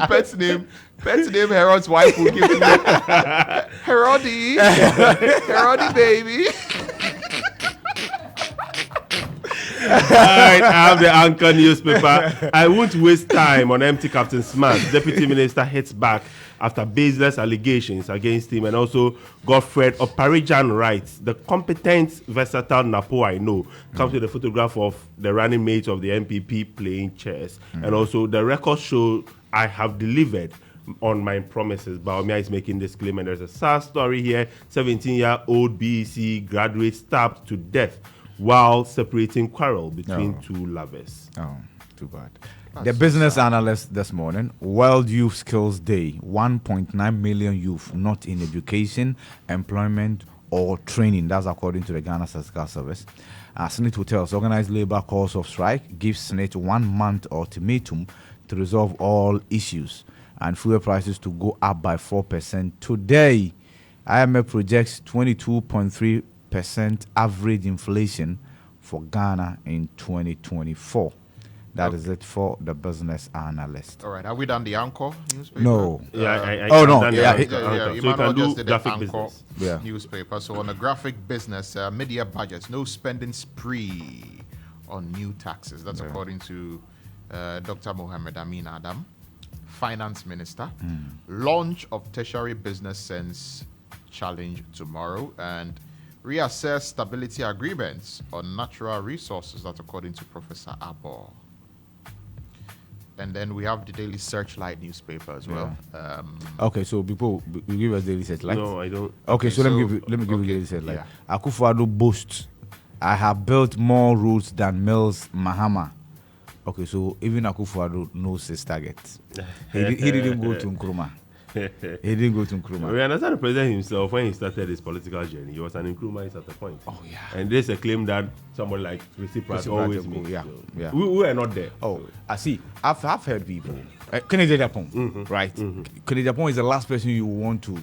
Speaker 1: pet's name. Pet's name Herod's wife will give him Herody. Herody baby.
Speaker 3: Alright, I have the Anchor newspaper. I won't waste time on empty Captain Smart. Deputy Minister hits back after baseless allegations against him, and also Godfred Oparijan writes, the competent, versatile Napo I know comes with a photograph of the running mates of the MPP playing chess, and also the records show I have delivered on my promises. Baumia is making this claim, and there's a sad story here. 17-year-old BEC graduate stabbed to death while separating quarrel between two lovers.
Speaker 2: Oh, too bad. The business analyst this morning, World Youth Skills Day, 1.9 million youth not in education, employment, or training. That's according to the Ghana Statistical Service. Senate Hotels, organized labor calls of strike, gives Senate 1 month ultimatum to resolve all issues, and fuel prices to go up by 4% today. IMF projects 22.3% average inflation for Ghana in 2024. That is it for the business analyst.
Speaker 1: All right, have we done the Anchor newspaper?
Speaker 2: No.
Speaker 3: Yeah,
Speaker 2: Oh, no,
Speaker 3: I've done
Speaker 2: yeah,
Speaker 3: the
Speaker 2: it-
Speaker 3: Anchor.
Speaker 1: Yeah,
Speaker 3: So you
Speaker 1: Emmanuel
Speaker 3: can do
Speaker 1: just did the
Speaker 3: graphic
Speaker 1: Anchor
Speaker 3: business.
Speaker 2: Yeah.
Speaker 1: newspaper. So on the graphic business, media budgets, no spending spree on new taxes. That's according to Dr. Mohammed Amin Adam, Finance Minister. Launch of Tertiary Business Sense Challenge tomorrow, and reassess stability agreements on natural resources. That's according to Professor Abor. And then we have the Daily Searchlight newspaper as well.
Speaker 2: Okay, so people, you give us daily set, like.
Speaker 3: No, I don't.
Speaker 2: Okay, so let me
Speaker 1: so-
Speaker 2: give you
Speaker 1: okay,
Speaker 2: daily set, like.
Speaker 1: yeah.
Speaker 2: Akufo-Addo boasts, I have built more roads than Mills Mahama. Okay, so even Akufo-Addo knows his target. He didn't go to Nkrumah. He didn't go to Nkrumah.
Speaker 3: We understand the president himself, when he started his political journey, he was an Nkrumahist at the point.
Speaker 2: Oh, yeah.
Speaker 3: And there's a claim that someone like Chrissy Pratt
Speaker 2: Chrissy Pratt
Speaker 3: always
Speaker 2: will go,
Speaker 3: makes.
Speaker 2: yeah,
Speaker 3: So
Speaker 2: yeah.
Speaker 3: We were not there.
Speaker 2: Oh, I see. I've heard people. Kennedy Japon, right? Kennedy Japon is the last person you want to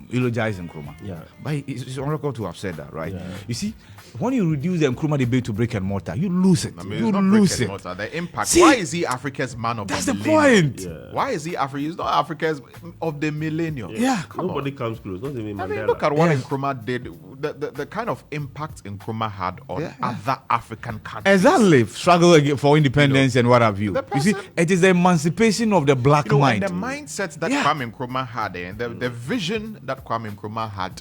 Speaker 2: eulogize Nkrumah.
Speaker 3: Yeah.
Speaker 2: But it's on record to have said that, right?
Speaker 3: Yeah.
Speaker 2: You see, when you reduce the Nkrumah debate to brick and mortar, you lose it.
Speaker 1: I mean,
Speaker 2: you
Speaker 1: it's not
Speaker 2: lose
Speaker 1: brick and
Speaker 2: it.
Speaker 1: mortar. The impact.
Speaker 2: See,
Speaker 1: Why is he Africa's man of
Speaker 2: That's
Speaker 1: the
Speaker 2: the
Speaker 1: millennium?
Speaker 2: point.
Speaker 3: Yeah.
Speaker 1: Why is he Africa? He's not Africa's of the millennium.
Speaker 2: Yeah.
Speaker 3: Nobody comes close, not even
Speaker 1: I
Speaker 3: Mandela.
Speaker 1: mean, look at what
Speaker 2: Yeah.
Speaker 1: Nkrumah did, the kind of impact Nkrumah had on
Speaker 2: Yeah.
Speaker 1: other African countries.
Speaker 2: Exactly. Struggle for independence and what have you.
Speaker 1: the
Speaker 2: You see,
Speaker 1: person-
Speaker 2: it is the emancipation of the black
Speaker 1: You know,
Speaker 2: mind.
Speaker 1: and the mindset that
Speaker 2: Yeah.
Speaker 1: Kwame Nkrumah had, the vision that Kwame Nkrumah had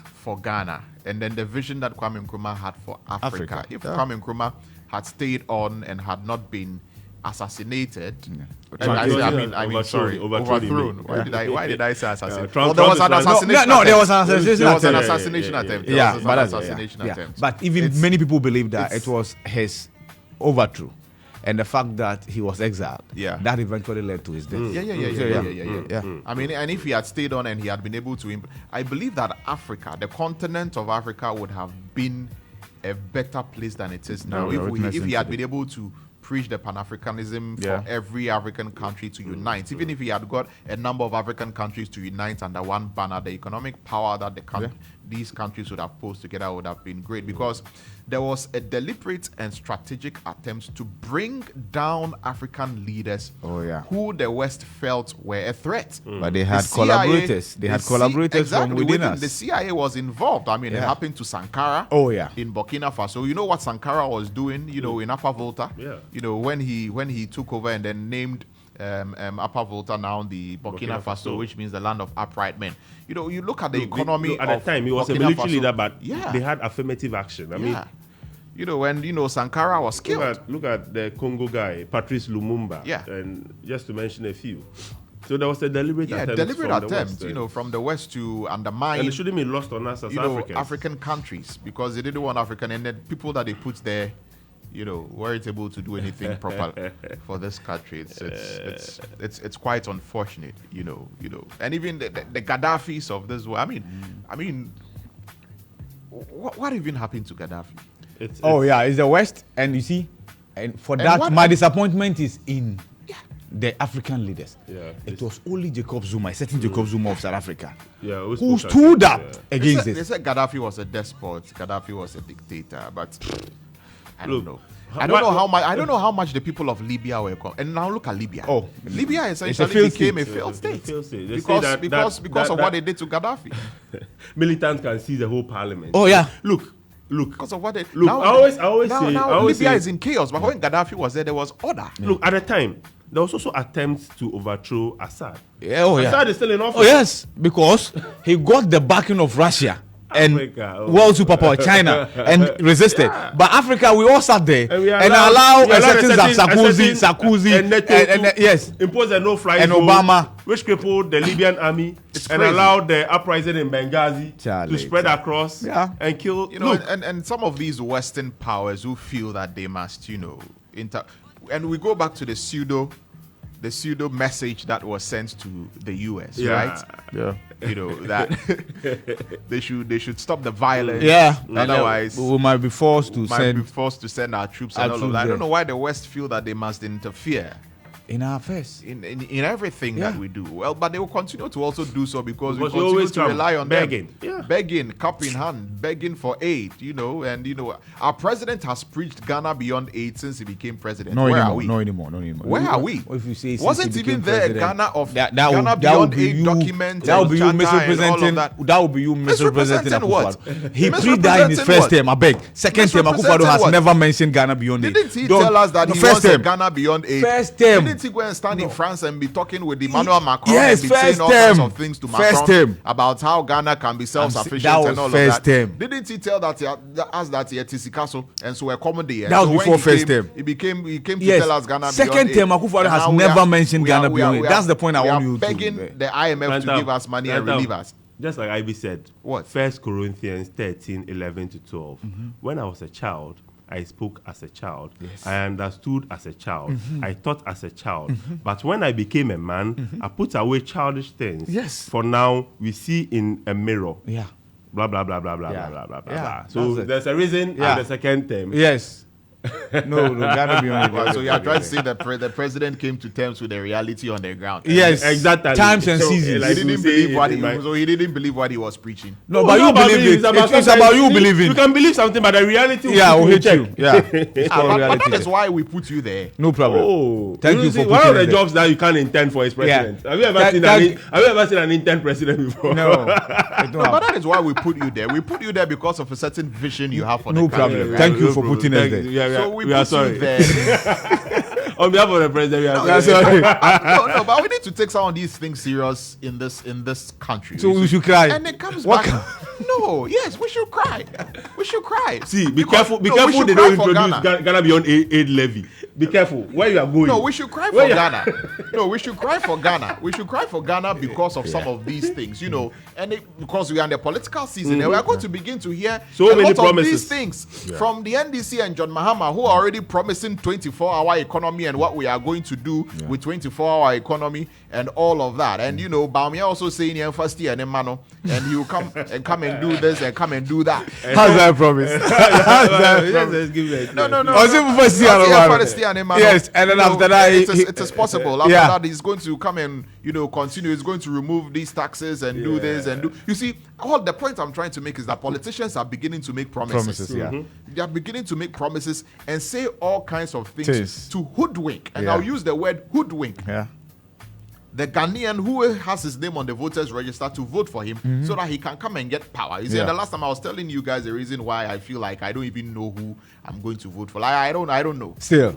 Speaker 1: for Ghana, and then the vision that Kwame Nkrumah had for Africa.
Speaker 2: Africa,
Speaker 1: If
Speaker 2: yeah.
Speaker 1: Kwame Nkrumah had stayed on and had not been assassinated, overthrown. Why did I say assassination?
Speaker 3: Trump-
Speaker 1: There was an
Speaker 3: Trump is right.
Speaker 1: assassination.
Speaker 2: No, there was an
Speaker 1: attempt.
Speaker 2: assassination
Speaker 1: There was an
Speaker 2: attempt.
Speaker 1: assassination
Speaker 3: Yeah,
Speaker 1: attempt.
Speaker 3: yeah,
Speaker 1: There was
Speaker 2: but
Speaker 1: an
Speaker 2: that's
Speaker 1: assassination
Speaker 2: yeah.
Speaker 1: attempt.
Speaker 2: But even
Speaker 1: It's-
Speaker 2: many people believe that
Speaker 1: it's-
Speaker 2: it was his overthrow, and the fact that he was exiled.
Speaker 1: Yeah.
Speaker 2: That eventually led to his death.
Speaker 1: Yeah.
Speaker 2: Yeah.
Speaker 1: I mean, and if he had stayed on and he had been able to, I believe that Africa, the continent of Africa, would have been a better place than it is now
Speaker 2: Yeah,
Speaker 1: if
Speaker 2: witnessing
Speaker 1: he had
Speaker 2: today.
Speaker 1: been able to preach the Pan-Africanism
Speaker 2: Yeah.
Speaker 1: for every African country to unite. Even if he had got a number of African countries to unite under one banner, the economic power that these countries would have posed together would have been great, because there was a deliberate and strategic attempt to bring down African leaders who the West felt were a threat.
Speaker 2: But they had collaborators. They had collaborators from within us.
Speaker 1: The CIA was involved. I mean, it happened to Sankara in Burkina Faso. You know what Sankara was doing, in Upper Volta?
Speaker 3: Yeah.
Speaker 1: When he took over and then named Upper Volta now the Burkina Faso, which means the land of upright men. You look at the economy
Speaker 3: at the time, he was
Speaker 1: Burkina
Speaker 3: a military
Speaker 1: Faso.
Speaker 3: leader, but they had affirmative action. I mean,
Speaker 1: when Sankara was killed.
Speaker 3: Look at the Congo guy, Patrice Lumumba.
Speaker 1: Yeah.
Speaker 3: And just to mention a few. So there was a deliberate attempt
Speaker 1: from the West to undermine.
Speaker 3: And it shouldn't be lost on us as Africans.
Speaker 1: African countries, because they didn't want African, and then people that they put there, weren't able to do anything proper for this country. It's quite unfortunate, and even the Gaddafis of this world. I mean, what even happened to Gaddafi?
Speaker 2: It's the West, and you see, and for that, my disappointment is in the African leaders.
Speaker 3: Yeah,
Speaker 2: it was only Jacob Zuma, a certain Jacob Zuma of South Africa,
Speaker 3: who
Speaker 2: stood up against
Speaker 1: it.
Speaker 2: this.
Speaker 1: They said Gaddafi was a despot, Gaddafi was a dictator, but I don't know. I don't know how much the people of Libya were. And now look at Libya. Libya essentially became a failed state because of what they did to Gaddafi.
Speaker 3: Militants can seize the whole parliament.
Speaker 2: Oh yeah,
Speaker 3: look.
Speaker 1: Because of what they
Speaker 3: look. I always say
Speaker 1: Libya is in chaos. But when Gaddafi was there was order.
Speaker 3: Look, at the time, there was also attempts to overthrow Assad.
Speaker 2: Assad
Speaker 3: is still in office.
Speaker 2: Oh yes, because he got the backing of Russia and world superpower China and resisted. But Africa, we all sat there and allow a certain Sarkozy and yes,
Speaker 3: impose a no-fly
Speaker 2: and
Speaker 3: zone,
Speaker 2: Obama,
Speaker 3: which crippled the Libyan army and allowed the uprising in Benghazi to spread across and kill.
Speaker 1: And some of these Western powers who feel that they must, and we go back to the pseudo message that was sent to the US, right?
Speaker 2: Yeah.
Speaker 1: That they should stop the violence.
Speaker 2: Yeah.
Speaker 1: Otherwise,
Speaker 2: we might be forced to
Speaker 1: send our troops and all of that. I don't know why the West feel that they must interfere
Speaker 2: in our affairs,
Speaker 1: in everything that we do. Well, but they will continue to also do so because we
Speaker 3: continue
Speaker 1: always to rely on
Speaker 3: begging.
Speaker 1: them. Begging, cup in hand, begging for aid, and our president has preached Ghana beyond aid since he became president.
Speaker 2: No
Speaker 1: anymore.
Speaker 2: Where
Speaker 1: are we?
Speaker 2: If you say
Speaker 1: wasn't even there a Ghana of
Speaker 2: Ghana
Speaker 1: beyond aid document?
Speaker 2: That would be you misrepresenting. That would be you misrepresenting Akufo-Addo. He preached that in his first term. I beg. Second term, Akufo-Addo has never mentioned Ghana beyond aid.
Speaker 1: Didn't he tell us that he wants Ghana beyond aid?
Speaker 2: First term.
Speaker 1: Didn't he go and stand in France and be talking with Emmanuel Macron
Speaker 2: and
Speaker 1: be saying all kinds of things to Macron about how Ghana can be self-sufficient and all of that? Didn't he tell us that he had Tisikaso and so we're comedy?
Speaker 2: That was before first term.
Speaker 1: He came to tell us Ghana
Speaker 2: second
Speaker 1: beyond
Speaker 2: term, Akufo-Addo has never mentioned Ghana beyond aid. That's the point I want you to.
Speaker 1: Begging the IMF to give us money and relieve us.
Speaker 3: Just like Ivy said,
Speaker 1: what?
Speaker 3: 1 Corinthians 13, 11 to 12. When I was a child, I spoke as a child.
Speaker 2: Yes.
Speaker 3: I understood as a child. I thought as a child. But when I became a man, I put away childish things.
Speaker 2: Yes.
Speaker 3: For now, we see in a mirror.
Speaker 2: Yeah.
Speaker 3: Blah, blah, blah, blah, blah,
Speaker 2: Yeah.
Speaker 3: blah, blah, blah,
Speaker 2: Yeah.
Speaker 3: blah. So there's a reason
Speaker 2: Yeah.
Speaker 3: and the second term.
Speaker 2: Yes. No, Ghana beyond aid.
Speaker 1: So you are trying to say that the president came to terms with the reality on the ground.
Speaker 2: Yes.
Speaker 3: Exactly.
Speaker 2: Times and seasons.
Speaker 1: He didn't believe what he was preaching.
Speaker 2: No, but you believe it. It's about you believing.
Speaker 3: You can believe something, but the reality
Speaker 2: will hit
Speaker 3: check.
Speaker 2: you. Yeah.
Speaker 1: But that is why we put you there.
Speaker 2: No problem.
Speaker 3: Oh,
Speaker 2: Thank you for
Speaker 3: one of
Speaker 2: putting
Speaker 3: the
Speaker 2: it there.
Speaker 3: jobs that you can't intend for is president.
Speaker 2: Yeah.
Speaker 3: Have you ever seen an intern president before?
Speaker 2: No.
Speaker 1: But that is why we put you there. We put you there because of a certain vision you have for
Speaker 2: No
Speaker 1: the country.
Speaker 2: problem.
Speaker 1: Right?
Speaker 2: Thank you for putting us there.
Speaker 1: So we
Speaker 3: are
Speaker 1: put
Speaker 3: sorry.
Speaker 1: you there.
Speaker 3: On behalf of the president, we are sorry.
Speaker 1: No, but we need to take some of these things serious in this country.
Speaker 2: So we should cry.
Speaker 1: And it comes back. No, yes, we should cry. We should cry.
Speaker 3: See, be careful. Be careful. They don't introduce Ghana beyond aid levy. Be careful where you are going.
Speaker 1: No, we should cry for Ghana. No, we should cry for Ghana. We should cry for Ghana because of some of these things, and because we are in the political season, and we are going to begin to hear
Speaker 3: so
Speaker 1: a
Speaker 3: many
Speaker 1: lot
Speaker 3: promises
Speaker 1: of these things from the NDC and John Mahama, who are already promising 24-hour economy and what we are going to do with 24-hour economy and all of that. And Bawumia also saying in first year and Mano, and he will come and do this and come and do that.
Speaker 2: How's that promise?
Speaker 3: Yes, give it.
Speaker 1: No.
Speaker 2: Was it first year? Yes, and then after that,
Speaker 1: it is possible. After
Speaker 2: yeah.
Speaker 1: that, he's going to come and continue. He's going to remove these taxes and do this and do. You see, all the point I'm trying to make is that politicians are beginning to make promises. They are beginning to make promises and say all kinds of things to hoodwink, and I'll use the word hoodwink.
Speaker 2: Yeah.
Speaker 1: The Ghanaian who has his name on the voters register to vote for him so that he can come and get power. You see, the last time I was telling you guys the reason why I feel like I don't even know who I'm going to vote for. Like, I don't know.
Speaker 2: Still.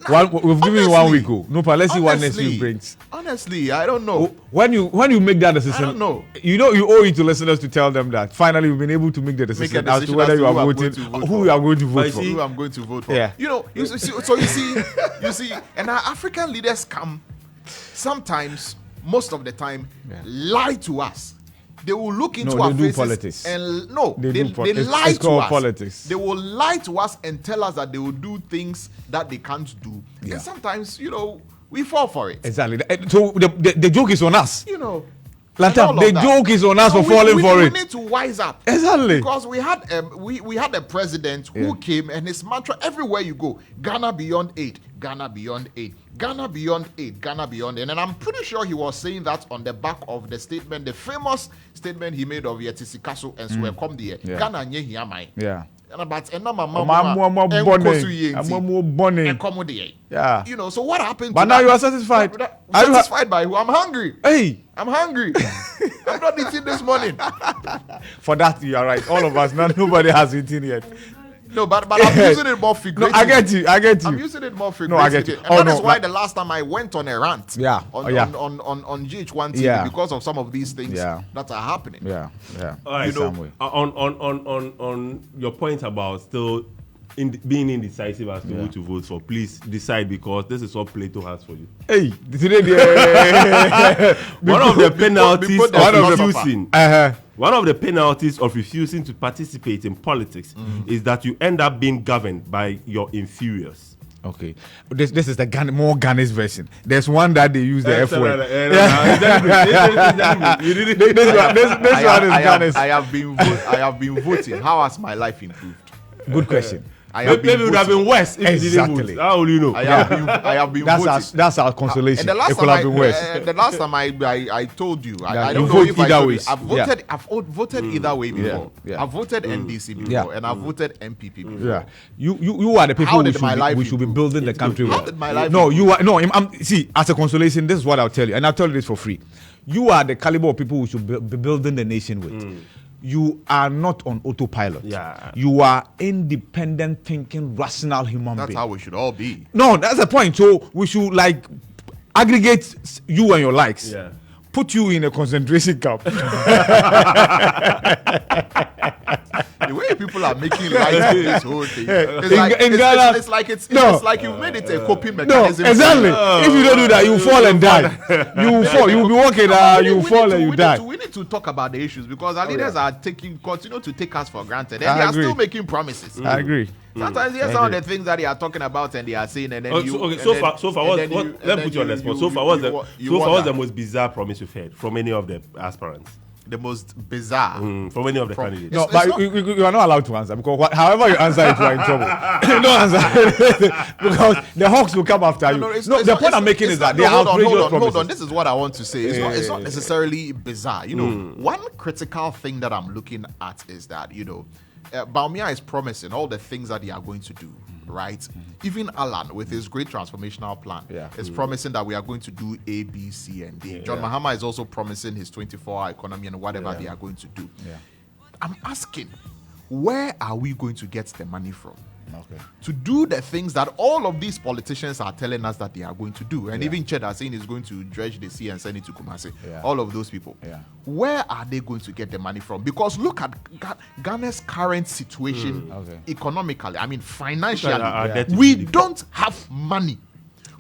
Speaker 2: We've given you 1 week. No, but let's see what next week brings.
Speaker 1: Honestly, I don't know.
Speaker 2: When you make that decision,
Speaker 1: I don't know.
Speaker 2: You owe it to listeners to tell them that finally we've been able to make the decision as to whether you are voting, who you are going to vote for.
Speaker 1: Who I'm going to vote for.
Speaker 2: Yeah.
Speaker 1: You see, and our African leaders come sometimes, most of the time, lie to us. They will look into our faces
Speaker 2: politics.
Speaker 1: and they
Speaker 2: It's
Speaker 1: lie to
Speaker 2: called
Speaker 1: us.
Speaker 2: Politics.
Speaker 1: They will lie to us and tell us that they will do things that they can't do.
Speaker 2: Yeah.
Speaker 1: And sometimes, we fall for it.
Speaker 2: Exactly. So the joke is on us.
Speaker 1: Lantam,
Speaker 2: the joke is on us for falling for it.
Speaker 1: We need to wise up.
Speaker 2: Exactly.
Speaker 1: Because we had a president who came and his mantra everywhere you go, Ghana beyond aid, Ghana beyond aid, Ghana beyond aid, Ghana beyond aid. And I'm pretty sure he was saying that on the back of the statement, the famous statement he made of Yetisikaso and Swekom the Ghana nye hiamai.
Speaker 2: Yeah.
Speaker 1: But
Speaker 2: yeah.
Speaker 1: So what happened?
Speaker 2: But now you are satisfied.
Speaker 1: Satisfied by who? I'm hungry.
Speaker 2: Hey,
Speaker 1: I'm hungry. I'm not eating this morning.
Speaker 2: For that, you are right. All of us, nobody has eaten yet.
Speaker 1: No, but I'm using it more figuratively.
Speaker 2: No, I get you.
Speaker 1: I'm using it more figuratively.
Speaker 2: No, I get you.
Speaker 1: And that is why the last time I went on a rant on GH1 TV because of some of these things that are happening.
Speaker 2: Yeah.
Speaker 3: All right, on your point about still being indecisive as to who to vote for, please decide, because this is what Plato has for you.
Speaker 2: Hey, today
Speaker 3: one of the penalties of refusing. One of the penalties of refusing to participate in politics is that you end up being governed by your inferiors.
Speaker 2: Okay, this is the more Ghanaian version. There's one that they use the F word. This one is Ghanaian.
Speaker 1: I have been voting. How has my life improved?
Speaker 2: Good question.
Speaker 3: Maybe it would have been worse if you didn't vote. How will you know?
Speaker 1: I have been voting.
Speaker 2: That's our consolation.
Speaker 1: And the last time I told you, I don't know if I told you. I've voted either way before. I've voted NDC before and I've voted MPP before.
Speaker 2: Yeah. You are the people we should be building the country with.
Speaker 1: How did my life
Speaker 2: see, as a consolation, this is what I'll tell you, and I'll tell you this for free. You are the caliber of people we should be building the nation with. You are not on autopilot.
Speaker 3: Yeah.
Speaker 2: You are independent thinking, rational human being.
Speaker 1: That's how we should all be.
Speaker 2: No, that's the point. So we should aggregate you and your likes.
Speaker 3: Yeah.
Speaker 2: Put you in a concentration camp.
Speaker 1: The way people are making light of this whole thing, it's like you've made it a coping mechanism.
Speaker 2: No, exactly. If you don't do that, you fall and die. You fall. You'll be walking. You fall and you die.
Speaker 1: We need to talk about the issues because our leaders are continue to take us for granted, and they are still making promises.
Speaker 2: I agree.
Speaker 1: Sometimes here's some of the things that they are talking about and they are saying, and then
Speaker 3: let me put you on the spot. So far, what's the most bizarre promise you've heard from any of the aspirants?
Speaker 1: The most bizarre
Speaker 3: from any of the candidates.
Speaker 2: No, but you are not allowed to answer because however you answer it, you are in trouble. Don't answer because the hawks will come after you. The point I'm making is that they are outrageous promises.
Speaker 1: Hold on. This is what I want to say. It's not necessarily bizarre. One critical thing that I'm looking at is that Baumia is promising all the things that they are going to do, right? Even Alan, with his great transformational plan, is promising that we are going to do A, B, C, and D. John Mahama is also promising his 24-hour economy and whatever they are going to do. I'm asking, where are we going to get the money from? To do the things that all of these politicians are telling us that they are going to do. And even Cheddar saying he's going to dredge the sea and send it to Kumasi. All of those people. Where are they going to get the money from? Because look at Ghana's current situation economically. I mean, financially. We don't have money.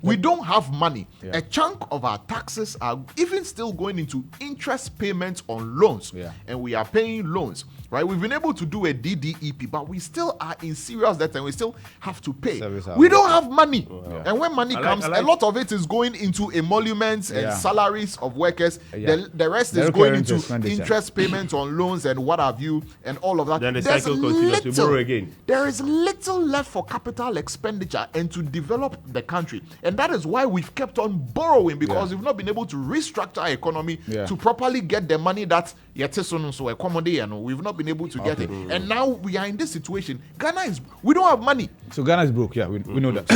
Speaker 1: We don't have money. A chunk of our taxes are even still going into interest payments on loans, and we are paying loans. Right, we've been able to do a DDEP, but we still are in serious debt and we still have to pay. We don't have money, and when money comes, a lot of it is going into emoluments and salaries of workers. The rest is going into interest payments on loans and what have you, and all of that.
Speaker 3: Then the cycle continues to borrow again.
Speaker 1: There is little left for capital expenditure and to develop the country, and that is why we've kept on borrowing, because we've not been able to restructure our economy to properly get the money that so accommodate, and we've not been able to get it. And now we are in this situation. We don't have money.
Speaker 2: So Ghana is broke, we know that.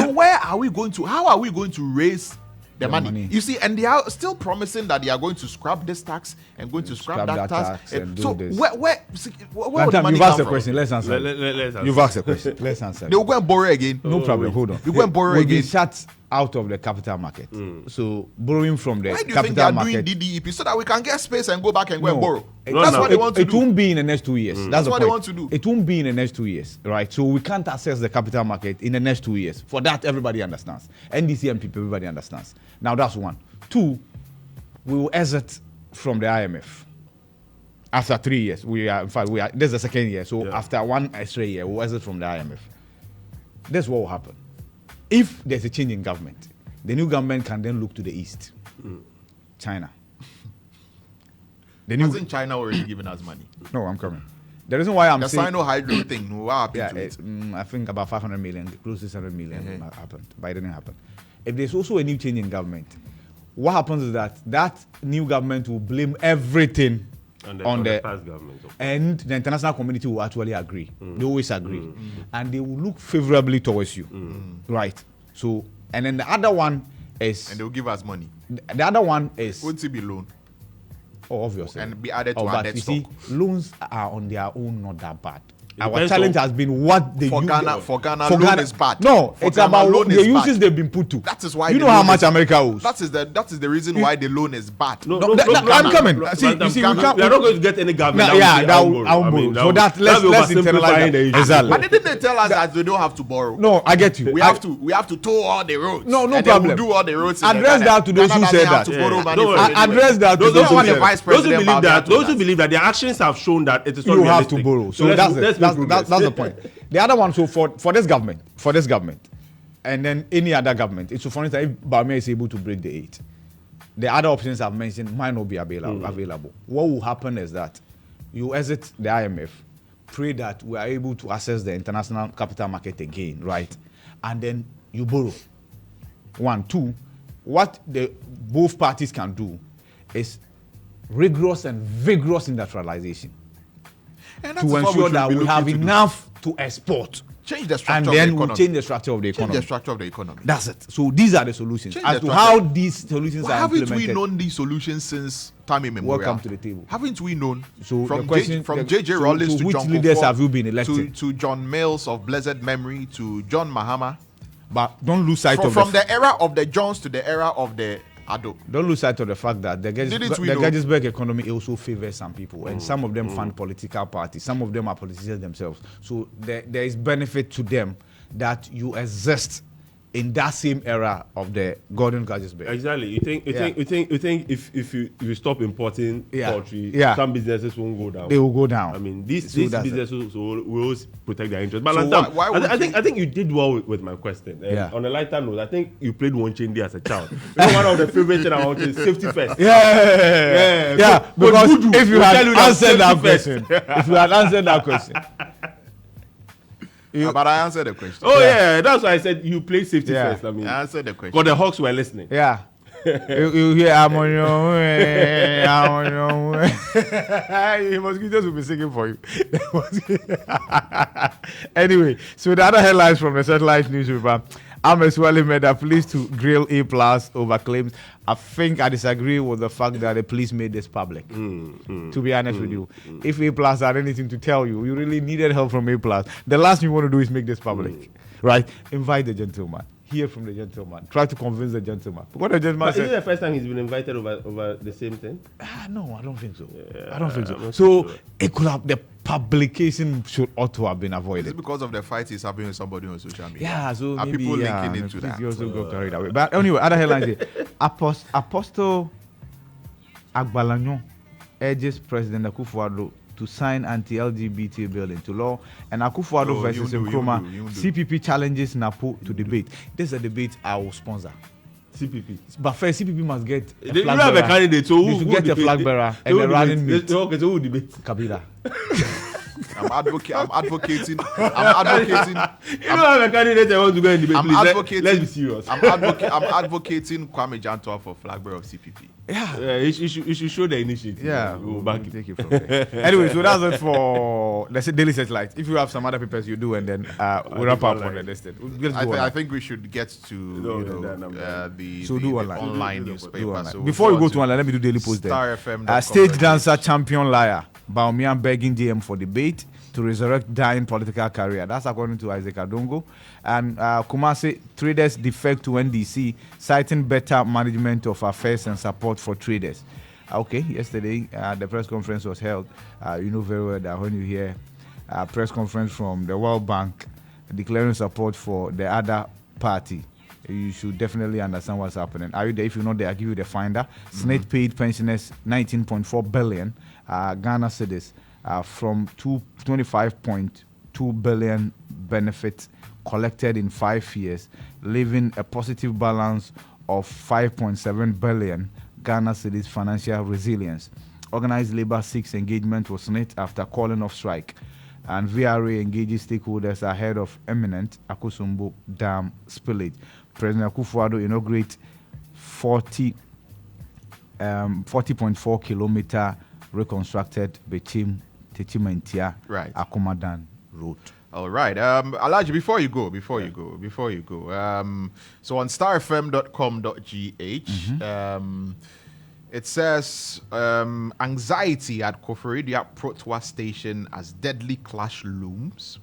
Speaker 1: So how are we going to raise the money? You see, and they are still promising that they are going to scrap this tax and going to scrap that tax.
Speaker 2: And
Speaker 1: so
Speaker 2: do this.
Speaker 1: where would the money
Speaker 2: you've asked
Speaker 1: come
Speaker 2: a question,
Speaker 1: from?
Speaker 2: let's answer. You've asked a question, let's answer.
Speaker 1: They will go and borrow again.
Speaker 2: No problem, hold on.
Speaker 1: You go and borrow
Speaker 2: we'll
Speaker 1: again.
Speaker 2: be shut out of the capital market. So borrowing from the
Speaker 1: Why do you think they
Speaker 2: capital
Speaker 1: are
Speaker 2: market.
Speaker 1: doing DDEP so that we can get space and go back and go and borrow?
Speaker 3: No,
Speaker 1: That's
Speaker 3: no.
Speaker 1: what they want to
Speaker 2: It
Speaker 1: do.
Speaker 2: won't be in the next 2 years. That's the
Speaker 1: what
Speaker 2: point.
Speaker 1: they want to do.
Speaker 2: It won't be in the next 2 years, right? So we can't access the capital market in the next 2 years. For that, everybody understands. NDC and people, everybody understands. Now that's one. Two, we will exit from the IMF. After 3 years, this is the second year. So after one extra year, we'll exit from the IMF. That's what will happen. If there's a change in government, the new government can then look to the east. China.
Speaker 1: Hasn't China already given us money?
Speaker 2: No, I'm coming. The reason why I'm
Speaker 1: The
Speaker 2: saying...
Speaker 1: Sino hydro thing, what happened to it?
Speaker 2: I think about 500 million, close to 600 million happened, but it didn't happen. If there's also a new change in government, what happens is that new government will blame everything on the
Speaker 3: past government.
Speaker 2: And the international community will actually agree. They always agree. And they will look favorably towards you. Right? So, and then the other one is...
Speaker 1: And they'll give us money.
Speaker 2: The other one is...
Speaker 1: Won't it be loan?
Speaker 2: Oh, obviously.
Speaker 1: And be added to our
Speaker 2: but
Speaker 1: debt
Speaker 2: you
Speaker 1: stock.
Speaker 2: see, loans are on their own not that bad. Our
Speaker 3: depends
Speaker 2: challenge
Speaker 3: on-
Speaker 2: has been what they
Speaker 1: For
Speaker 2: use.
Speaker 1: Ghana, loan is bad.
Speaker 2: No,
Speaker 1: For
Speaker 2: it's
Speaker 1: Ghana,
Speaker 2: about
Speaker 1: loan
Speaker 2: the
Speaker 1: is
Speaker 2: uses
Speaker 1: bad.
Speaker 2: they've been put to.
Speaker 1: That is why
Speaker 2: you
Speaker 1: the
Speaker 2: know how
Speaker 1: loan
Speaker 2: much
Speaker 1: is-
Speaker 2: America owes.
Speaker 1: That is the reason why the loan is bad.
Speaker 3: No,
Speaker 2: I'm coming. See, you see, we can't.
Speaker 3: We are not going to get any government.
Speaker 2: No, yeah, that will borrow. So that let's internalize that. Exactly.
Speaker 1: But didn't they tell us that we don't have to borrow?
Speaker 2: No, I get you.
Speaker 1: We have to tow all the roads.
Speaker 2: No
Speaker 1: and then
Speaker 2: problem.
Speaker 1: We'll do all the roads.
Speaker 2: Address that to those who said that. Address that to
Speaker 3: Those
Speaker 2: those
Speaker 3: who
Speaker 2: who
Speaker 3: believe
Speaker 2: said
Speaker 1: vice
Speaker 2: that.
Speaker 1: president
Speaker 3: those who believe that their actions have shown that it is not
Speaker 2: You have to
Speaker 3: realistic.
Speaker 2: borrow. So
Speaker 3: let's
Speaker 2: that's the point. The other one, so for this government, and then any other government, it's so for instance, if Bamia is able to break the 8, the other options I've mentioned might not be available. What will happen is that you exit the IMF, pray that we are able to access the international capital market again, right? And then you borrow. 1, 2, what both parties can do is rigorous and vigorous industrialization to ensure that we have enough to export.
Speaker 1: Change the structure
Speaker 2: And
Speaker 1: of the
Speaker 2: then
Speaker 1: economy.
Speaker 2: we change the structure of the
Speaker 1: Change
Speaker 2: economy.
Speaker 1: the structure of the economy.
Speaker 2: That's it. So these are the solutions.
Speaker 1: Change
Speaker 2: As
Speaker 1: the
Speaker 2: to
Speaker 1: structure.
Speaker 2: how these solutions
Speaker 1: Why
Speaker 2: are
Speaker 1: haven't
Speaker 2: implemented.
Speaker 1: we known these solutions since time immemorial?
Speaker 2: Welcome to the table.
Speaker 1: Haven't we known?
Speaker 2: So
Speaker 1: from
Speaker 2: the question,
Speaker 1: from J.J. Rollins to
Speaker 2: which
Speaker 1: John
Speaker 2: leaders
Speaker 1: Kufuor,
Speaker 2: have you been elected?
Speaker 1: to John Mills of blessed memory, to John Mahama.
Speaker 2: But don't lose sight of
Speaker 1: From the era of the Johns to the era of the Ado.
Speaker 2: Don't lose sight of the fact that the Gettysburg economy also favors some people, and some of them fund political parties. Some of them are politicians themselves. So there is benefit to them that you exist in that same era of the Gordon Gettysburg.
Speaker 3: Exactly. You think if you stop importing poultry, some businesses won't go down.
Speaker 2: They will go down.
Speaker 3: I mean, these businesses will always protect their interests. But
Speaker 1: So
Speaker 3: I think you did well with my question. On a lighter note, I think you played one chain as a child. One of the favorite things I want is safety first.
Speaker 2: Yeah. Because if you had answered that question,
Speaker 1: But I answered the question.
Speaker 3: Oh yeah, that's why I said you play safety first. I mean,
Speaker 1: I answered the question.
Speaker 3: because the Hawks were listening.
Speaker 2: Yeah. you hear I'm on your way, I'm on your way. The mosquitoes will be singing for you. Anyway, so the other headlines from the satellite newspaper. Amos Wally made a police to grill A+ over claims. I think I disagree with the fact that the police made this public. To be honest with you, if A+ had anything to tell you, you really needed help from A+. The last thing you want to do is make this public, right? Invite the gentleman. Hear from the gentleman. Try to convince the gentleman. What the gentleman said.
Speaker 3: Is it the first time he's been invited over the same thing?
Speaker 2: No, I don't think so.
Speaker 3: Yeah,
Speaker 2: I don't think so.
Speaker 3: I'm not
Speaker 2: So
Speaker 3: sure.
Speaker 2: it could have publication ought to have been
Speaker 1: Is
Speaker 2: avoided.
Speaker 1: it because of the fight he's having with somebody on social media?
Speaker 2: Yeah, so
Speaker 1: Are
Speaker 2: maybe,
Speaker 1: people
Speaker 2: yeah,
Speaker 1: linking into that?
Speaker 2: You also got carried away. But anyway, other headlines here. Apostle Agbalanyo urges President Akufo-Addo to sign anti-LGBT bill into law, and Akufo-Addo versus Nkrumah. CPP challenges NAPO to debate. This is a debate I will sponsor.
Speaker 3: CPP.
Speaker 2: But first, CPP must get a
Speaker 3: They
Speaker 2: flag
Speaker 3: have a
Speaker 2: bearer.
Speaker 3: candidate, so
Speaker 2: You should get a flag bearer and a running mate.
Speaker 3: Okay, so who debate?
Speaker 2: Kabila.
Speaker 1: I'm advocating.
Speaker 3: You don't have a candidate that wants to go and debate.
Speaker 1: I'm
Speaker 3: Please,
Speaker 1: advocating.
Speaker 3: let's be serious.
Speaker 1: I'm advocating Kwame Jantua for flag bearer of CPP.
Speaker 2: Yeah.
Speaker 3: You should show the initiative.
Speaker 2: Yeah,
Speaker 3: We'll back it.
Speaker 2: take it from there. Anyway, so that's it for the Daily Searchlight. If you have some other papers, you do, and then we'll wrap up on the listed.
Speaker 1: I think we should get to the
Speaker 2: So do online.
Speaker 1: online
Speaker 2: Do
Speaker 1: newspaper.
Speaker 2: online.
Speaker 1: So
Speaker 2: Before you go to online, let me do Daily Post then.
Speaker 1: StarRFM.com.
Speaker 2: Stage dancer champion liar Bawumia begging JM for debate to resurrect dying political career. That's according to Isaac Adongo. And Kumasi traders defect to NDC, citing better management of affairs and support for traders. Okay, yesterday the press conference was held. You know very well that when you hear a press conference from the World Bank declaring support for the other party, you should definitely understand what's happening. Are you there? If you're not there, I'll give you the finder. Senate paid pensioners 19.4 billion Ghana cedis from 25.2 billion benefits collected in 5 years, leaving a positive balance of 5.7 billion Ghana cedis financial resilience. Organized labor seeks engagement with Senate after calling off strike, and VRA engages stakeholders ahead of imminent Akosombo Dam spillage. President Akufo-Addo inaugurates 40.4 kilometer reconstructed Bechim Techimentia Akomadan Road.
Speaker 1: All right. Alaji, before you go. So on starfm.com.gh, it says anxiety at Koforidua Protoa Station as deadly clash looms.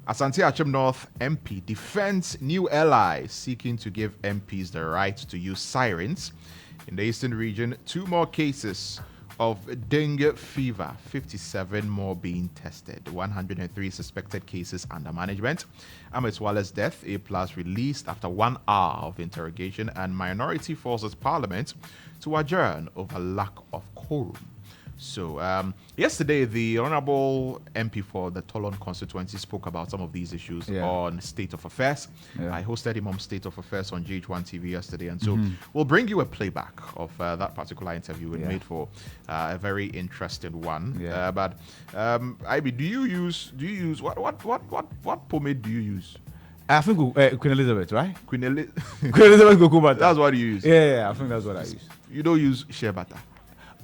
Speaker 1: Asante Achim North MP defends new allies seeking to give MPs the right to use sirens. In the eastern region, 2 more cases of dengue fever, 57 more being tested, 103 suspected cases under management. Ahmed Wallace's death, A+ released after 1 hour of interrogation, and minority forces parliament to adjourn over lack of quorum. So yesterday, the Honorable MP for the Tolon constituency spoke about some of these issues on State of Affairs. I hosted him on State of Affairs on GH1 TV yesterday, and so we'll bring you a playback of that particular interview we made for a very interesting one. But Ivy, do you use what pomade do you use?
Speaker 2: I think Queen Elizabeth, right?
Speaker 1: Queen Elizabeth
Speaker 2: Gokubata.
Speaker 1: That's what you use.
Speaker 2: Yeah, I think that's what I use.
Speaker 1: You don't use shea butter.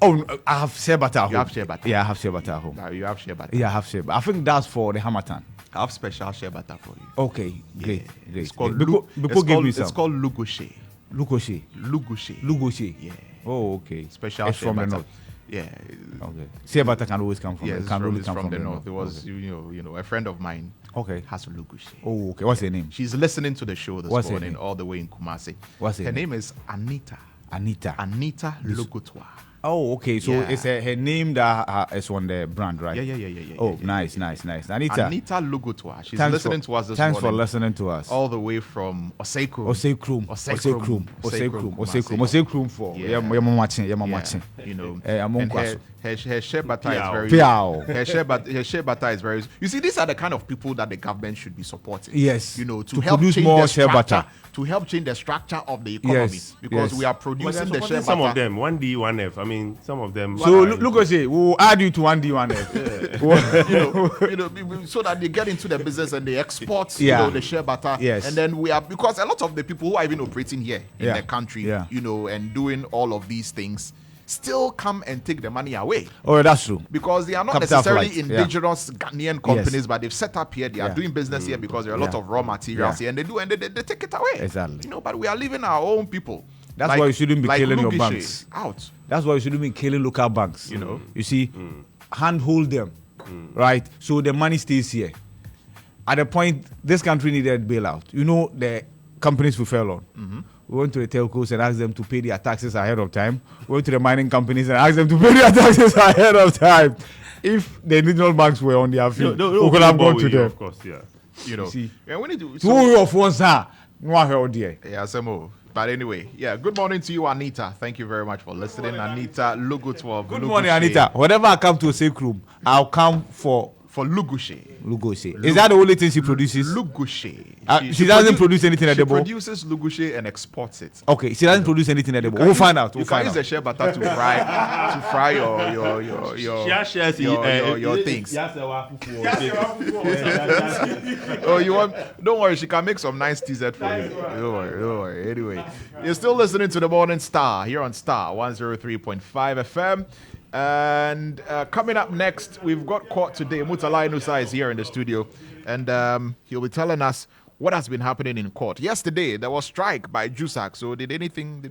Speaker 2: Oh, I have shea butter at home.
Speaker 1: You have shea butter?
Speaker 2: Yeah, I have shea butter at home.
Speaker 1: You have shea butter?
Speaker 2: Yeah, I have shea butter. I think that's for the Hamatan.
Speaker 1: I have special shea butter for you.
Speaker 2: Okay, great.
Speaker 1: It's called
Speaker 2: it's
Speaker 1: called Lugoshe.
Speaker 2: Lugoshe.
Speaker 1: Yeah.
Speaker 2: Oh, okay.
Speaker 1: Special
Speaker 2: it's
Speaker 1: shea
Speaker 2: from
Speaker 1: butter.
Speaker 2: the north.
Speaker 1: Yeah.
Speaker 2: Okay. Shea butter can always come from.
Speaker 1: Yes,
Speaker 2: can
Speaker 1: it's
Speaker 2: really come
Speaker 1: from the north.
Speaker 2: north.
Speaker 1: It was a friend of mine.
Speaker 2: Okay.
Speaker 1: Has Lugoshe.
Speaker 2: Oh, okay. What's her name?
Speaker 1: She's listening to the show this morning, all the way in Kumasi.
Speaker 2: What's her
Speaker 1: name? Is Anita.
Speaker 2: Anita
Speaker 1: Logotwa.
Speaker 2: Oh, okay. So it's her name that is on the brand, right?
Speaker 1: Yeah.
Speaker 2: Oh, nice. Anita
Speaker 1: Logotwa. She's listening to us this morning.
Speaker 2: Thanks for listening to us.
Speaker 1: All the way from Osekrum
Speaker 2: for watching.
Speaker 1: You know,
Speaker 2: and
Speaker 1: her shea butter is very. Her shea butter is very. You see, these are the kind of people that the government should be supporting.
Speaker 2: Yes.
Speaker 1: You know, to
Speaker 2: help
Speaker 1: produce
Speaker 2: change
Speaker 1: more
Speaker 2: the
Speaker 1: shea
Speaker 2: butter.
Speaker 1: butter, to help change the structure of the economy, because we are producing the shea butter.
Speaker 3: Some of them 1D, 1F. I mean, some of them.
Speaker 2: So look, we'll add you to 1D, 1F.
Speaker 1: So that they get into the business and they export, the shea butter.
Speaker 2: Yes.
Speaker 1: And then because a lot of the people who are even operating here in the country, and doing all of these things, still come and take the money away.
Speaker 2: Oh, that's true.
Speaker 1: Because they are not necessarily indigenous Ghanaian companies, but they've set up here. They are doing business here because there are a lot of raw materials here, and they take it away.
Speaker 2: Exactly.
Speaker 1: But we are leaving our own people.
Speaker 2: That's why you shouldn't be killing your banks.
Speaker 1: Out.
Speaker 2: That's why you shouldn't be killing local banks. You see, handhold them, right? So the money stays here. At the point, this country needed bailout. The companies we fell on. We went to the telcos and asked them to pay their taxes ahead of time. We went to the mining companies and asked them to pay their taxes ahead of time. If the regional banks were on their feet, we could have gone to them.
Speaker 3: Of course, yeah.
Speaker 1: You know,
Speaker 2: see,
Speaker 1: yeah, we need to.
Speaker 2: Two of us, sir. No, I heard there.
Speaker 1: Yeah, some more. But anyway, yeah. Good morning to you, Anita. Thank you very much for listening, Anita. Logo 12.
Speaker 2: Good morning, Anita. Whenever I come to a sick room, I'll come for
Speaker 1: Lugushe.
Speaker 2: Lugoshe. Is that the only thing she produces?
Speaker 1: Lugushe.
Speaker 2: She doesn't produce anything at the
Speaker 1: She
Speaker 2: bowl.
Speaker 1: produces Lugushe and exports it.
Speaker 2: Okay, she doesn't produce anything at the bowl. We'll find out.
Speaker 1: You can use the shea butter to fry your things. Oh, you want? Don't worry, she can make some nice TZ for you. Don't worry. Anyway, you're still listening to the Morning Star here on Star 103.5 FM. And coming up next, we've got court today. Mutala Inusa is here in the studio, and he'll be telling us what has been happening in court. Yesterday, there was strike by JUSAC. So did anything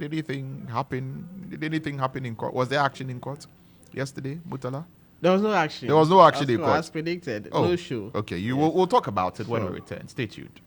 Speaker 1: happen? Did anything happen in court? Was there action in court yesterday, Mutala?
Speaker 4: There was no action.
Speaker 1: There was no action in court.
Speaker 4: As predicted, no show.
Speaker 1: Okay, we'll talk about it when we return. Stay tuned.